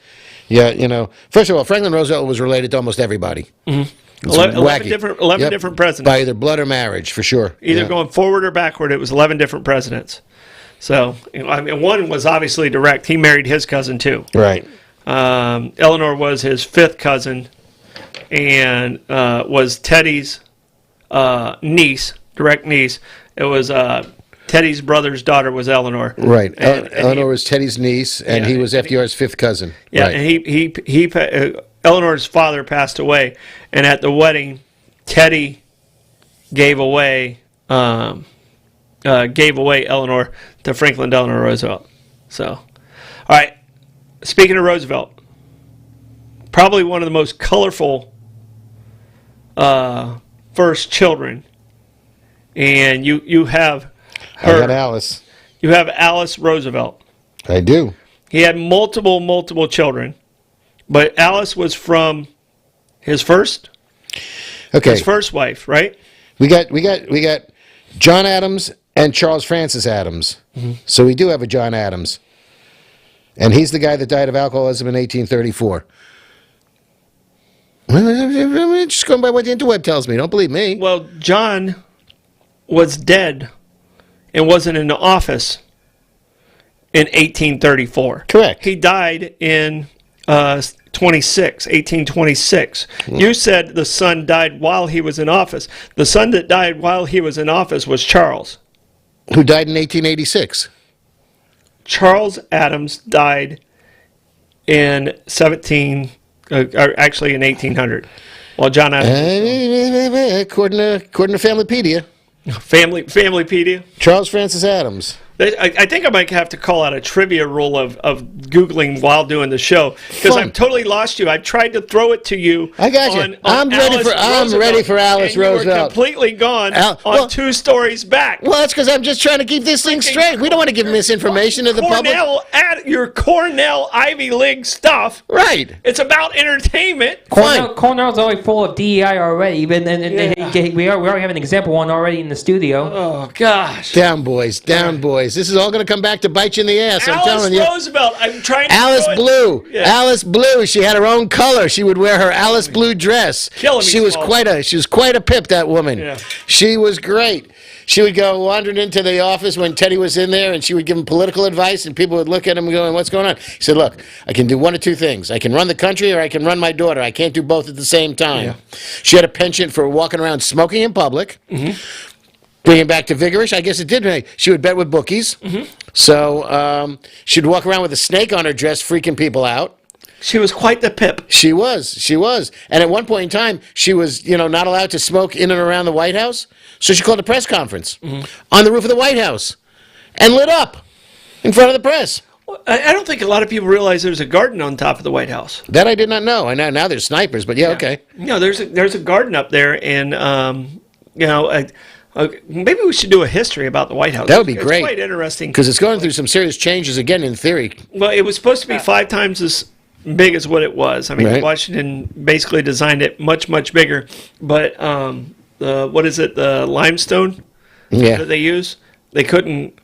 yeah, first of all, Franklin Roosevelt was related to almost everybody. 11 different presidents. By either blood or marriage, for sure. Either going forward or backward, it was 11 different presidents. So, I mean, one was obviously direct. He married his cousin, too. Right. Eleanor was his fifth cousin and was Teddy's niece, direct niece. It was Teddy's brother's daughter was Eleanor. Right. And Eleanor was Teddy's niece, and he was FDR's fifth cousin. Yeah, right. and Eleanor's father passed away, and at the wedding, Teddy gave away Eleanor to Franklin Delano Roosevelt. So, all right. Speaking of Roosevelt, probably one of the most colorful first children, and you have her. I got Alice. You have Alice Roosevelt. I do. He had multiple children, but Alice was from his first wife, right? We got John Adams and Charles Francis Adams. Mm-hmm. So we do have a John Adams. And he's the guy that died of alcoholism in 1834. Just going by what the interweb tells me. Don't believe me. Well, John was dead and wasn't in the office in 1834. Correct. He died in 1826. You said the son died while he was in office. The son that died while he was in office was Charles. Who died in 1886. Charles Adams died in 1800. Well, John Adams. According to Familypedia. Familypedia. Charles Francis Adams. I think I might have to call out a trivia rule of Googling while doing the show, because I've totally lost you. I've tried to throw it to you. I got you. I'm ready for Alice Roosevelt. You were completely gone on 2 stories back. Well, that's because I'm just trying to keep this thing straight. We don't want to give misinformation to the public. Your Cornell Ivy League stuff. Right. It's about entertainment. Cornell's already full of DEI already. We already have an example one already in the studio. Oh, gosh. Down, boys. Down, boys. This is all going to come back to bite you in the ass. I'm telling you. Alice Roosevelt. I'm trying to. Alice Blue. Yeah. Alice Blue. She had her own color. She would wear her Alice Blue dress. She was quite a pip. That woman. Yeah. She was great. She would go wandering into the office when Teddy was in there, and she would give him political advice, and people would look at him and go, "What's going on?" He said, "Look, I can do one of two things. I can run the country, or I can run my daughter. I can't do both at the same time." Yeah. She had a penchant for walking around smoking in public. Mm-hmm. Bringing back to vigorish, I guess it did. She would bet with bookies. Mm-hmm. So she'd walk around with a snake on her dress, freaking people out. She was quite the pip. She was. And at one point in time, she was, not allowed to smoke in and around the White House. So she called a press conference on the roof of the White House and lit up in front of the press. I don't think a lot of people realize there's a garden on top of the White House. That I did not know. I know now there's snipers, but yeah. Okay. No, there's a garden up there, and maybe we should do a history about the White House. That would be great. It's quite interesting. Because it's going through some serious changes again, in theory. Well, it was supposed to be 5 times as big as what it was. I mean, right. Washington basically designed it much, much bigger. But what is it, the limestone that they use? They couldn't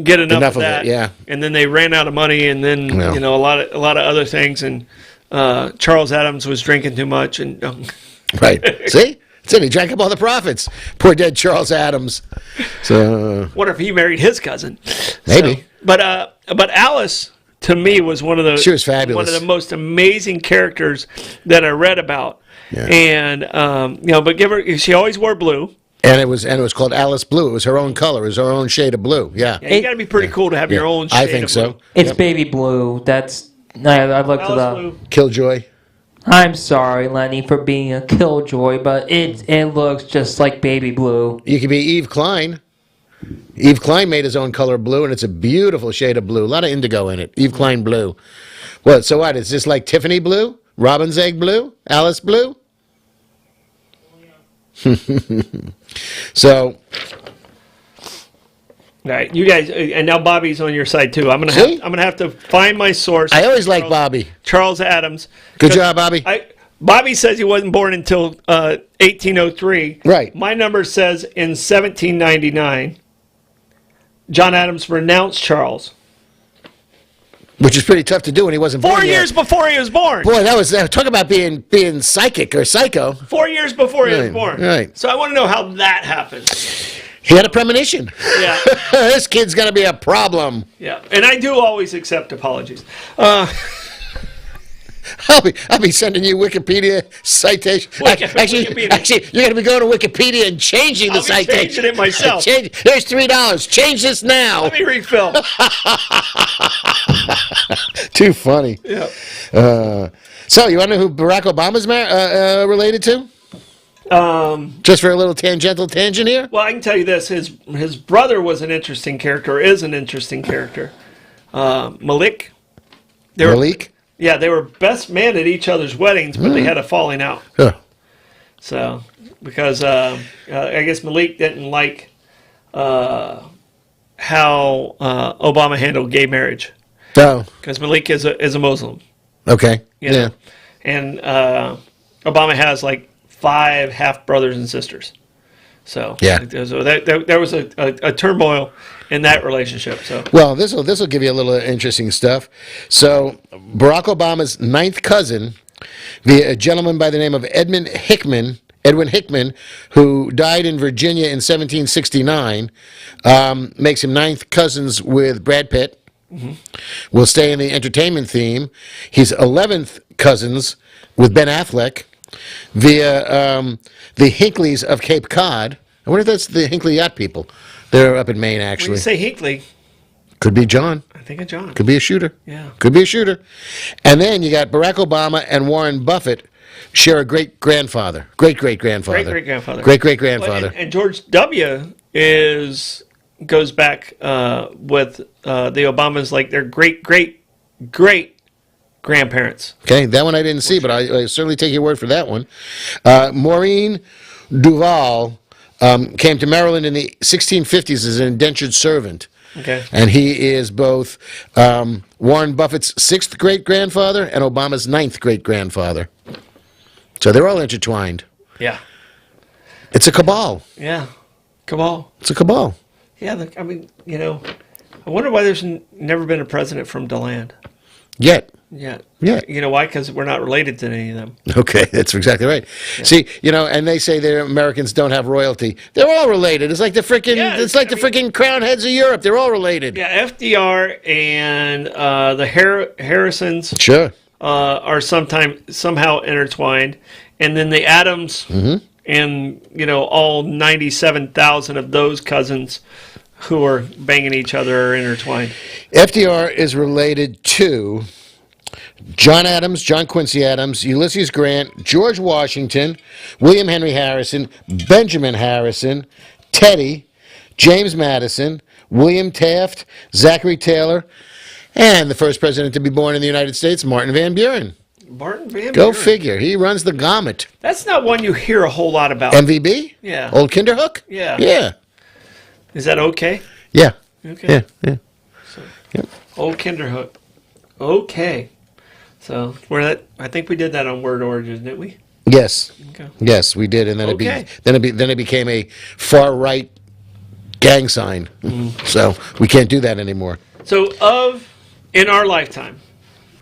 get enough of that. Yeah. And then they ran out of money, and then a lot of other things. And Charles Adams was drinking too much. And right. See? So he drank up all the profits. Poor dead Charles Adams. So wonder if he married his cousin. Maybe. So, but Alice, to me, was one of the she was fabulous. One of the most amazing characters that I read about. Yeah. And but she always wore blue. And it was called Alice Blue. It was her own color. It was her own shade of blue. Yeah. You got to be pretty cool to have your own shade I think of so. blue. It's baby blue. I've looked it up. Killjoy. I'm sorry, Lenny, for being a killjoy, but it looks just like baby blue. You could be Eve Klein. Eve Klein made his own color blue, and it's a beautiful shade of blue. A lot of indigo in it. Eve Klein blue. What? So what? Is this like Tiffany blue? Robin's egg blue? Alice blue? So. All right, you guys, and now Bobby's on your side too. I'm gonna have to find my source. I always like Bobby. Charles Adams. Good job, Bobby. Bobby says he wasn't born until 1803. Right. My number says in 1799, John Adams renounced Charles. Which is pretty tough to do when he wasn't born 4 years before he was born. Boy, that was talk about being psychic or psycho. 4 years before he was born. Right. So I want to know how that happened. He had a premonition. Yeah. This kid's going to be a problem. Yeah. And I do always accept apologies. I'll be sending you Wikipedia citation. Actually, you're going to be going to Wikipedia and changing the citation. I'll be changing it myself. Here's $3. Change this now. Let me refill. Too funny. Yeah. So, you want to know who Barack Obama's related to? Just for a little tangential tangent here? Well, I can tell you this: his brother was an interesting character, is an interesting character. Malik. Malik? Yeah, they were best man at each other's weddings, but they had a falling out. Huh. So, because I guess Malik didn't like how Obama handled gay marriage. Oh, Because Malik is a Muslim. okay. You know? And Obama has like 5 half brothers and sisters. So Yeah. so there was a turmoil in that relationship. So Well, this will give you a little interesting stuff. So, Barack Obama's 9th cousin, a gentleman by the name of Edwin Hickman, who died in Virginia in 1769, makes him 9th cousins with Brad Pitt. We'll stay in the entertainment theme. He's 11th cousins with Ben Affleck via the Hinkleys of Cape Cod. I wonder if that's the Hinkley yacht people. They're up in Maine, when actually. you say Hinckley, Could be John. I think of John. Could be a shooter. Yeah. Could be a shooter. And then you got Barack Obama and Warren Buffett share a great-grandfather. Great-great-grandfather. Great-great-grandfather. Great-great-grandfather. And George W. goes back with the Obamas, like their great grandparents. Okay, that one I didn't see, but I certainly take your word for that one. Maureen Duval came to Maryland in the 1650s as an indentured servant. Okay. And he is both Warren Buffett's 6th great-grandfather and Obama's 9th great-grandfather. So they're all intertwined. Yeah. It's a cabal. Yeah. Cabal. It's a cabal. Yeah. I mean, I wonder why there's never been a president from DeLand. Yet. Yeah. Yeah. You know why? Because we're not related to any of them. Okay, that's exactly right. Yeah. See, and they say the Americans don't have royalty. They're all related. It's like the freaking freaking crown heads of Europe. They're all related. Yeah, FDR and the Harrisons Sure. Are somehow intertwined. And then the Adams and, all 97,000 of those cousins who are banging each other are intertwined. FDR is related to John Adams, John Quincy Adams, Ulysses Grant, George Washington, William Henry Harrison, Benjamin Harrison, Teddy, James Madison, William Taft, Zachary Taylor, and the first president to be born in the United States, Martin Van Buren. Martin Van Buren. Go figure. He runs the gamut. That's not one you hear a whole lot about. MVB? Yeah. Old Kinderhook? Yeah. Yeah. Is that okay? Yeah. Okay. Yeah. So, Old Kinderhook. Okay. So I think we did that on Word Origins, didn't we? Yes. Okay. Yes, we did, and then it became a far right gang sign. So we can't do that anymore. So in our lifetime.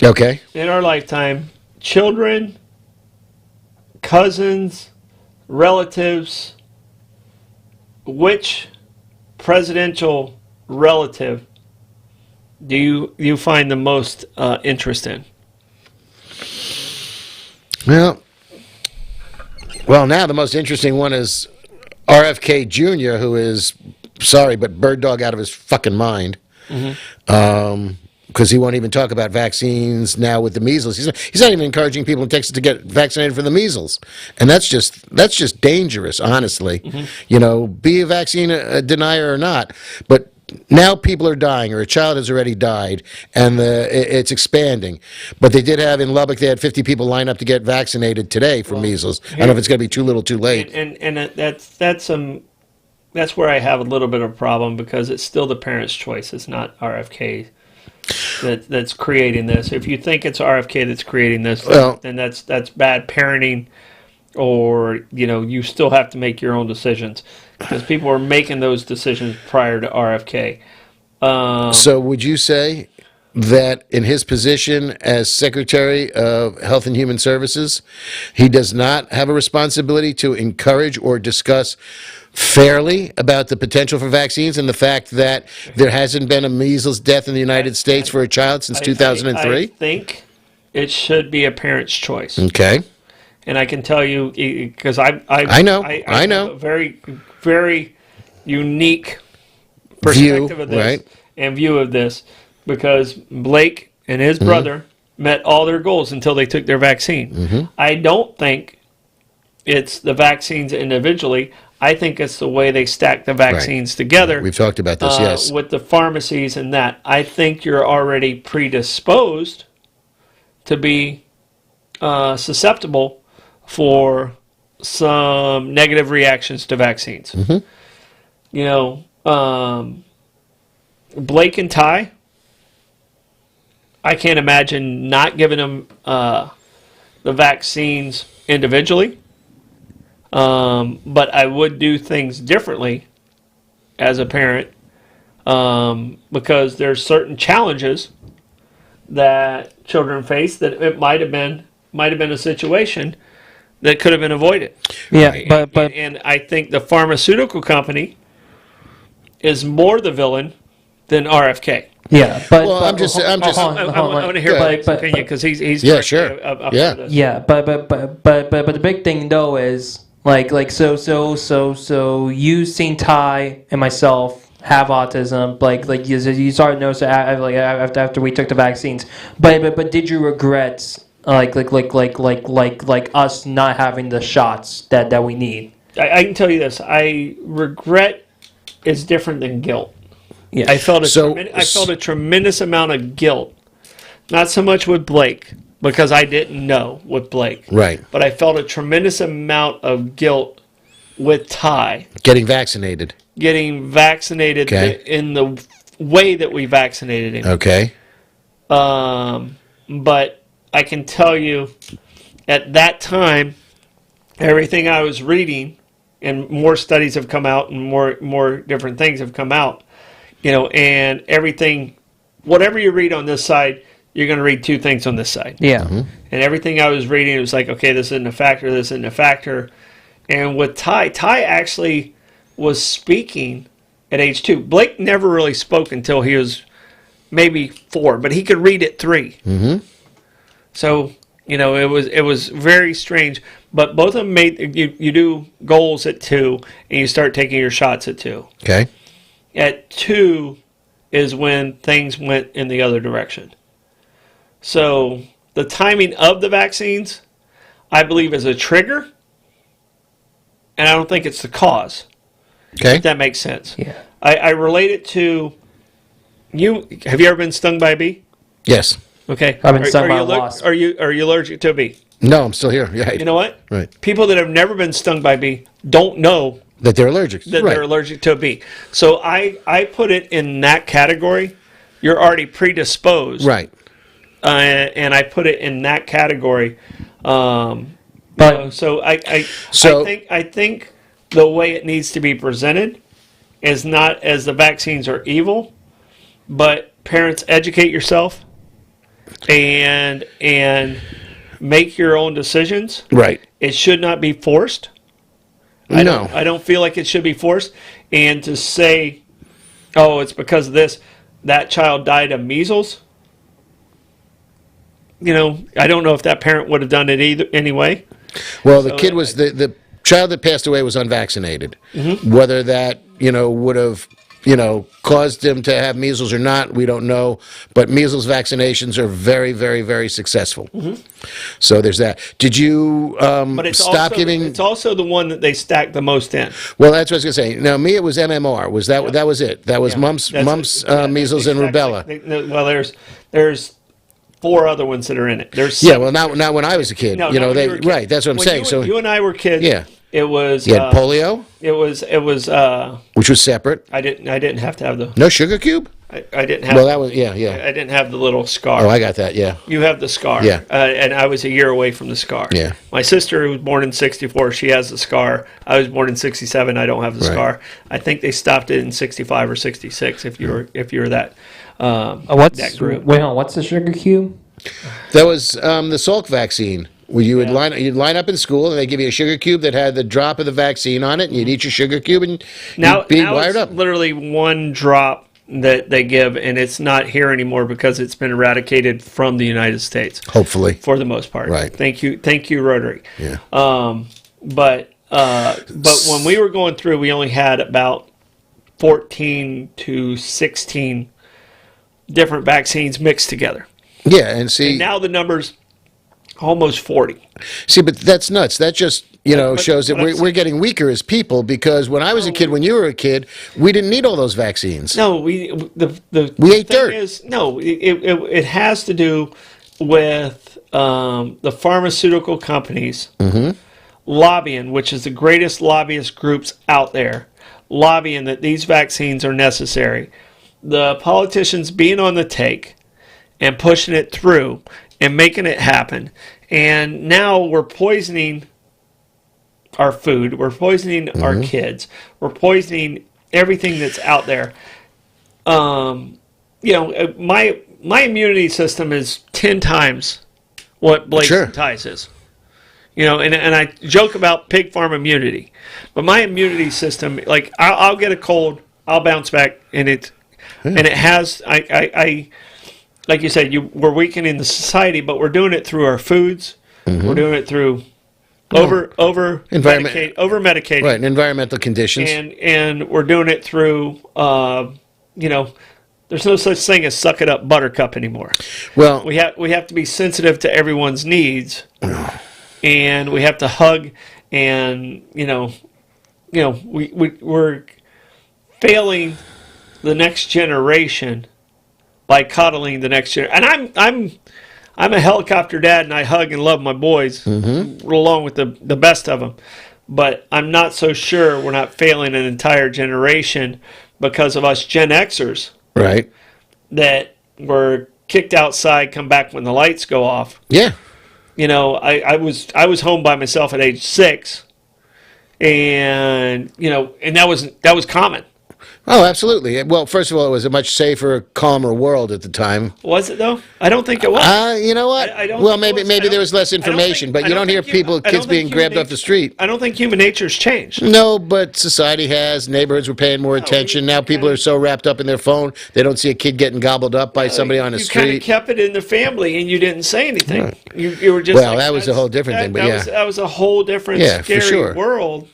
Okay. In our lifetime, children, cousins, relatives, which presidential relative do you find the most interest in? Well, now the most interesting one is RFK Jr., who is, sorry, but bird dog out of his fucking mind. Because he won't even talk about vaccines now with the measles. He's not even encouraging people in Texas to get vaccinated for the measles, and that's just dangerous, honestly. Be a vaccine denier or not, but now people are dying, or a child has already died, and it's expanding. But they did have in Lubbock, they had 50 people line up to get vaccinated today for measles. I don't know if it's going to be too little, too late. And that's where I have a little bit of a problem, because it's still the parents' choice. It's not RFK that's creating this. If you think it's RFK that's creating this, then that's bad parenting, or you still have to make your own decisions, because people are making those decisions prior to RFK. So would you say that in his position as Secretary of Health and Human Services, he does not have a responsibility to encourage or discuss fairly about the potential for vaccines and the fact that there hasn't been a measles death in the United States for a child since 2003? I think it should be a parent's choice. Okay. And I can tell you, because I know. have a very, very unique perspective of this, right? And view of this, because Blake and his brother met all their goals until they took their vaccine. I don't think it's the vaccines individually. I think it's the way they stack the vaccines together. We've talked about this, yes. With the pharmacies and that. I think you're already predisposed to be susceptible for some negative reactions to vaccines. You know, Blake and Ty, I can't imagine not giving them the vaccines individually. But I would do things differently as a parent because there's certain challenges that children face that it might have been a situation that could have been avoided. Yeah, but And I think the pharmaceutical company is more the villain than RFK. yeah, but Well, I'm just- I want to hear Blake's opinion because he's Yeah, sure. Yeah. this. yeah, but the big thing though is so you seen Ty and myself have autism, like you started noticing after we took the vaccines, but did you regret like us not having the shots that we need? I can tell you this: I regret is different than guilt. Yeah, I felt So- I felt a tremendous amount of guilt, not so much with Blake because I didn't know with Blake, Right. but I felt a tremendous amount of guilt with Ty Getting vaccinated. getting vaccinated Okay. in the way that we vaccinated him. Okay. But I can tell you, at that time, everything I was reading, and more studies have come out, and more different things have come out, you know, and everything, whatever you read on this side, you're going to read two things on this side. yeah. And everything I was reading, it was like, okay, this isn't a factor, this isn't a factor. And with Ty actually was speaking at age 2. Blake never really spoke until he was maybe 4, but he could read at 3. So, you know, it was very strange. But both of them made, you do goals at 2, and you start taking your shots at 2. Okay. At 2 is when things went in the other direction. So the timing of the vaccines, I believe, is a trigger, and I don't think it's the cause. Okay. If that makes sense. Yeah. I relate it to you. Have you ever been stung by a bee? Yes. Okay. I've been stung by a wasp. Are you allergic to a bee? No, I'm still here. Right. You know what? Right. People that have never been stung by a bee don't know That they're allergic. that right. they're allergic to a bee. So I put it in that category. You're already predisposed. Right. And I put it in that category. But I think the way it needs to be presented is not as the vaccines are evil, but parents, educate yourself and make your own decisions. Right. It should not be forced. I don't feel like it should be forced. And to say, oh, it's because of this, that child died of measles. You know, I don't know if that parent would have done it either anyway. Well, the kid was the child that passed away was unvaccinated. Whether that would have caused him to have measles or not, we don't know. But measles vaccinations are very, very, very successful. So there's that. Did you But it's stop also, giving? It's also the one that they stack the most in. Well, that's what I was going to say. Now, me, it was MMR. Was that that was it? That was mumps, measles, and rubella. Well, there's 4 other ones that are in it. There's Yeah, well, not when I was a kid. No, you know, when they you were a kid. right. That's what I'm When saying. So you and I were kids. Yeah. It was. you had polio, It was. which was separate. I didn't have to have the. No sugar cube. I didn't have. Well, that was yeah. I didn't have the little scar. Oh, I got that. Yeah. You have the scar. Yeah. And I was a year away from the scar. Yeah. My sister, who was born in '64, she has the scar. I was born in '67. I don't have the Right. scar. I think they stopped it in '65 or '66. If you're that. What's that group. wait on? What's the sugar cube? That was the Salk vaccine. Where you'd line up in school and they give you a sugar cube that had the drop of the vaccine on it, and you'd eat your sugar cube and you'd be wired it's up. literally one drop that they give, and it's not here anymore because it's been eradicated from the United States Hopefully. for the most part. Right. Thank you, Rotary. Yeah. But when we were going through, we only had about 14 to 16 different vaccines mixed together. Yeah, and see. And now the numbers almost 40. See, but that's nuts. That just, shows that what I'm we're getting weaker as people because when I was a kid, when you were a kid, we didn't need all those vaccines. No, We ate thing dirt. is, no, it has to do with the pharmaceutical companies lobbying, which is the greatest lobbyist groups out there, lobbying that these vaccines are necessary. The politicians being on the take and pushing it through and making it happen. And now we're poisoning our food. We're poisoning our kids. We're poisoning everything that's out there. My immunity system is 10 times what Blake's Sure. and Ty's is. And I joke about pig farm immunity, but my immunity system, like I'll get a cold, I'll bounce back, and it has I like you said, we're weakening the society, but we're doing it through our foods. We're doing it through over medicating, Right, and environmental conditions. and we're doing it through there's no such thing as suck it up buttercup anymore. Well, We have to be sensitive to everyone's needs, and we have to hug, and we're failing the next generation by coddling the next generation. And I'm a helicopter dad, and I hug and love my boys along with the best of them. But I'm not so sure we're not failing an entire generation because of us Gen Xers right. that were kicked outside, come back when the lights go off. Yeah. I was home by myself at age 6, and and that was common. Oh, absolutely. Well, first of all, it was a much safer, calmer world at the time. Was it though? I don't think it was. You know what? I don't well, think it maybe was. there was less I don't information, think- but I you don't don't hear think people, I don't kids being think grabbed human off the street. I don't think human nature's changed. No, but society has. Neighborhoods were paying more attention. Now people are so wrapped up in their phone, they don't see a kid getting gobbled up by somebody on the You kind of street. kept it in the family, and you didn't say anything. You were just Well, that was a whole different thing, but yeah. that was a whole different Yeah, for scary sure. world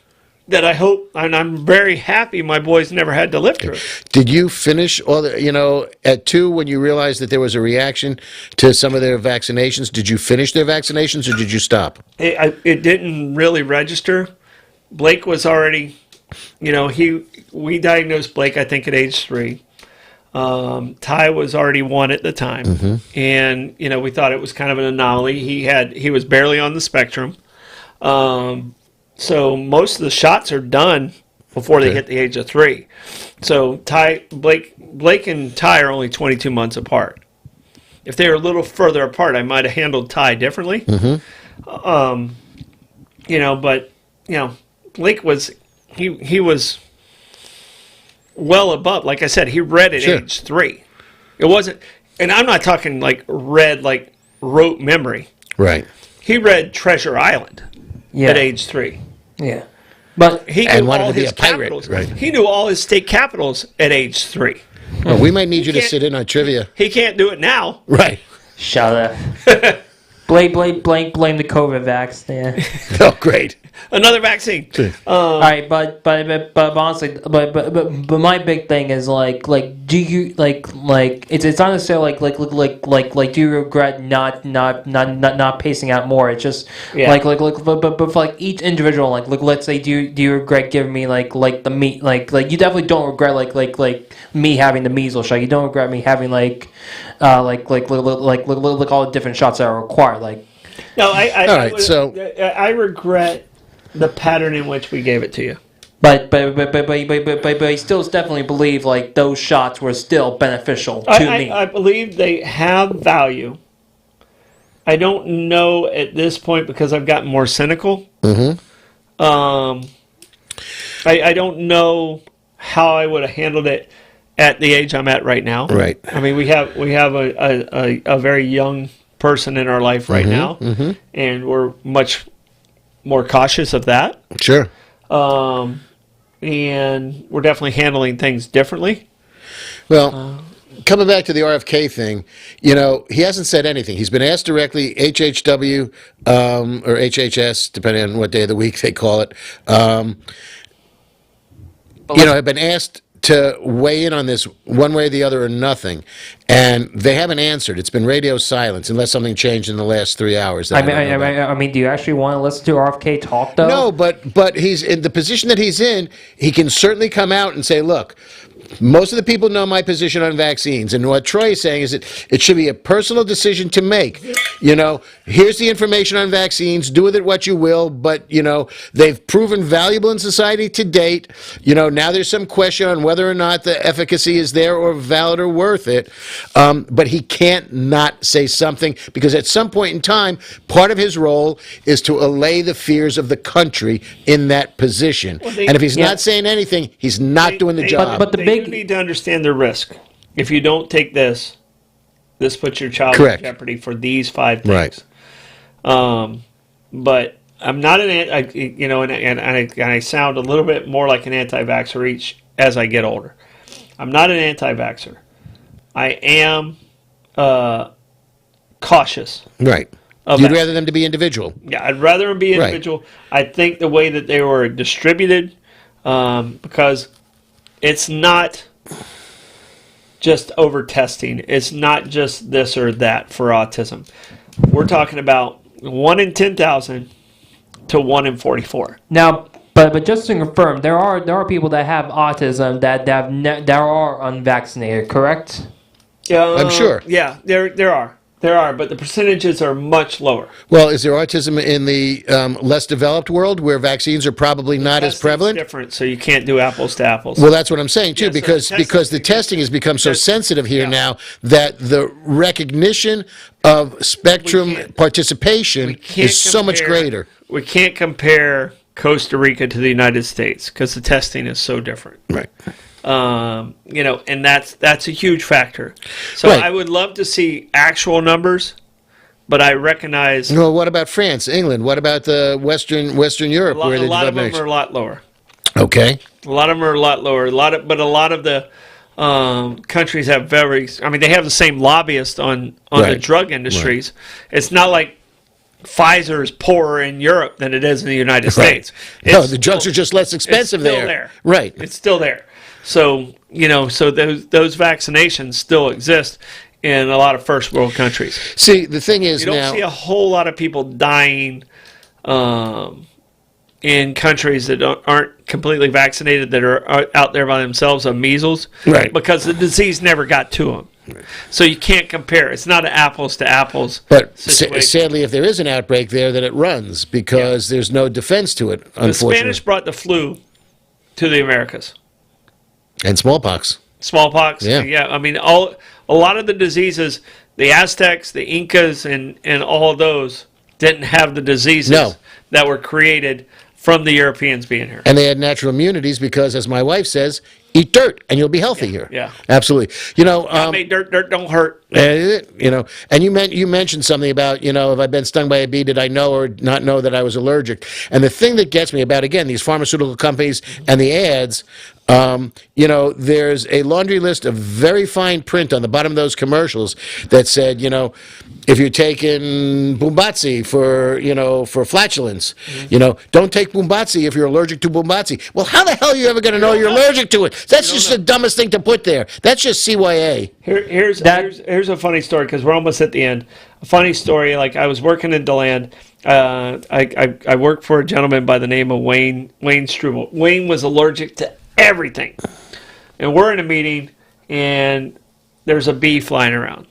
that I hope, and I'm very happy my boys never had to live through. Did you finish all the, at 2 when you realized that there was a reaction to some of their vaccinations? Did you finish their vaccinations or did you stop? It didn't really register. Blake was already, we diagnosed Blake, I think, at age 3. Ty was already 1 at the time, and we thought it was kind of an anomaly. He was barely on the spectrum, so most of the shots are done before they hit the age of 3. So Blake and Ty are only 22 months apart. If they were a little further apart, I might have handled Ty differently. But Blake was he was well above. Like I said, he read at age 3. It wasn't, and I'm not talking like read like rote memory. Right. He read Treasure Island at age 3. Yeah. But He And knew wanted all to be his a pirate, capitals. right. He knew all his state capitals at age 3. Well, we might need you to can't- sit in on trivia. He can't do it now. Right. shut up. blame the COVID vax. Yeah. Oh, great. Another vaccine. All right, but honestly, but my big thing is like do you like it's not necessarily like do you regret not pacing out more? It's just but for like each individual, like let's say do you regret giving me like the meat like you definitely don't regret like me having the measles shot. You don't regret me having like all the different shots that are required. Like No, All right, so- I regret the pattern in which we gave it to you. But I still definitely believe like those shots were still beneficial to me. I believe they have value. I don't know at this point because I've gotten more cynical. I don't know how I would have handled it at the age I'm at right now. Right. I mean, we have a very young person in our life right now, and we're much more cautious of that. Sure. And we're definitely handling things differently. Well, coming back to the RFK thing, he hasn't said anything. He's been asked directly, HHW or HHS, depending on what day of the week they call it. Have been asked to weigh in on this one way or the other or nothing, and they haven't answered. It's been radio silence unless something changed in the last 3 hours. I mean, do you actually want to listen to RFK talk though? No, but he's in the position that he's in. He can certainly come out and say, "Look, most of the people know my position on vaccines, and what Troy is saying is that it should be a personal decision to make. Here's the information on vaccines. Do with it what you will, but they've proven valuable in society to date. Now there's some question on whether or not the efficacy is there or valid or worth it. But he can't not say something because at some point in time, part of his role is to allay the fears of the country in that position. And if he's not saying anything, he's not doing the job. But you need to understand the risk. If you don't take this puts your child Correct. in jeopardy for these 5 things. Right. But I'm not and I sound a little bit more like an anti-vaxxer as I get older. I'm not an anti-vaxxer. I am cautious. Right. You'd rather them to be individual. Yeah, I'd rather them be individual. Right. I think the way that they were distributed, because it's not just over testing. It's not just this or that for autism. We're talking about 1 in 10,000 to 1 in 44. Now, but just to confirm, there are people that have autism that are unvaccinated, correct? I'm sure. Yeah, there are. There are, but the percentages are much lower. Well, is there autism in the less developed world where vaccines are probably not as prevalent? It's different, so you can't do apples to apples. Well, that's what I'm saying, too, Yeah, because the testing has become so sensitive here now that the recognition of spectrum participation is so much greater. We can't compare Costa Rica to the United States because the testing is so different. Right. And that's a huge factor. So Right. I would love to see actual numbers, but I recognize Well, what about France, England? What about the Western Europe? a lot of them are a lot lower. Okay. A lot of them are a lot lower. But a lot of the countries have they have the same lobbyists on the Right. drug industries. Right. It's not like Pfizer is poorer in Europe than it is in the United States. No, the drugs are just less expensive it's still there. Right. It's still there. So, so those vaccinations still exist in a lot of first world countries. See, the thing is you don't see a whole lot of people dying in countries that aren't completely vaccinated that are out there by themselves of measles. Right. Because the disease never got to them. So you can't compare. It's not an apples to apples. But sadly, if there is an outbreak there, then it runs because there's no defense to it, unfortunately. The Spanish brought the flu to the Americas. And smallpox. Smallpox. Yeah. I mean, a lot of the diseases, the Aztecs, the Incas, and all of those didn't have the diseases that were created from the Europeans being here. And they had natural immunities because, as my wife says, eat dirt and you'll be healthy here. Yeah. Absolutely. Dirt don't hurt. And you mentioned something about, have I been stung by a bee? Did I know or not know that I was allergic? And the thing that gets me about, again, these pharmaceutical companies and the ads, there's a laundry list of very fine print on the bottom of those commercials that said, if you're taking Bumbatsi for flatulence, don't take Bumbatsi if you're allergic to Bumbatsi. Well, how the hell are you ever going to know you're allergic to it? That's just the dumbest thing to put there. That's just CYA. Here's a funny story because we're almost at the end. A funny story, like I was working in DeLand. I worked for a gentleman by the name of Wayne Struble. Wayne was allergic to everything. And we're in a meeting, and there's a bee flying around.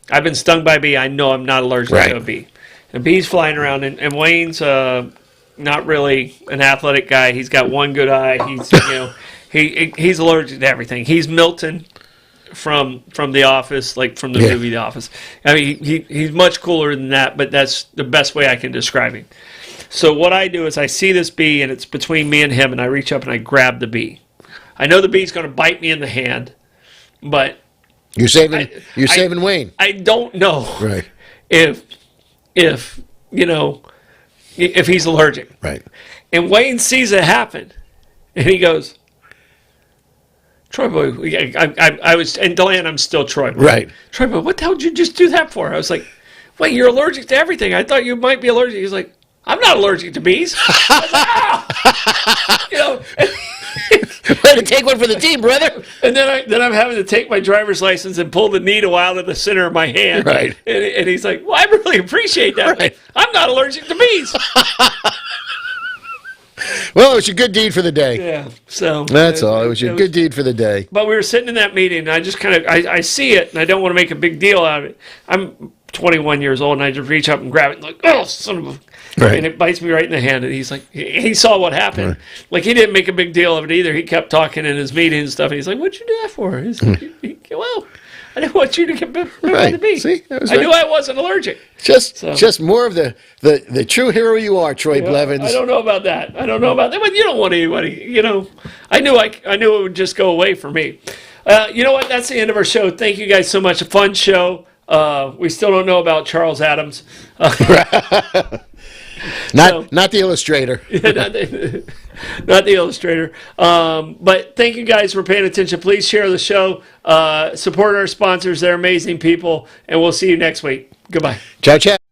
I've been stung by a bee. I know I'm not allergic to a bee. A bee's flying around, and Wayne's not really an athletic guy. He's got one good eye. He's he's allergic to everything. He's Milton from The Office, like from the movie The Office. I mean, he's much cooler than that, but that's the best way I can describe him. So what I do is I see this bee, and it's between me and him, and I reach up and I grab the bee. I know the bee's going to bite me in the hand, but you're saving Wayne. I don't know if he's allergic. Right. And Wayne sees it happen, and he goes, Troy boy, I was in DeLand. I'm still Troy boy. Right. Troy boy, what the hell did you just do that for? I was like, wait, you're allergic to everything. I thought you might be allergic. He's like, I'm not allergic to bees. I was like, Way to take one for the team, brother. And then I'm having to take my driver's license and pull the needle out of the center of my hand. Right. And he's like, well, I really appreciate that. Right. I'm not allergic to bees. Well, it was your good deed for the day. Yeah. So That's all. It was your good deed for the day. But we were sitting in that meeting, and I just kind of, I see it, and I don't want to make a big deal out of it. I'm 21 years old, and I just reach up and grab it, and like, oh, son of a... Right. And it bites me right in the hand, and he's like, he saw what happened. Right. Like, he didn't make a big deal of it either. He kept talking in his meeting and stuff, and he's like, what'd you do that for? He's like, well, I didn't want you to get bit by the bee. See, that was I knew I wasn't allergic. Just more of the true hero you are, Troy Blevins. I don't know about that. But you don't want anybody, I knew it would just go away for me. You know what? That's the end of our show. Thank you guys so much. A fun show. We still don't know about Charles Adams. Not the illustrator. Not the illustrator. But thank you guys for paying attention. Please share the show. Support our sponsors. They're amazing people. And we'll see you next week. Goodbye. Ciao, ciao.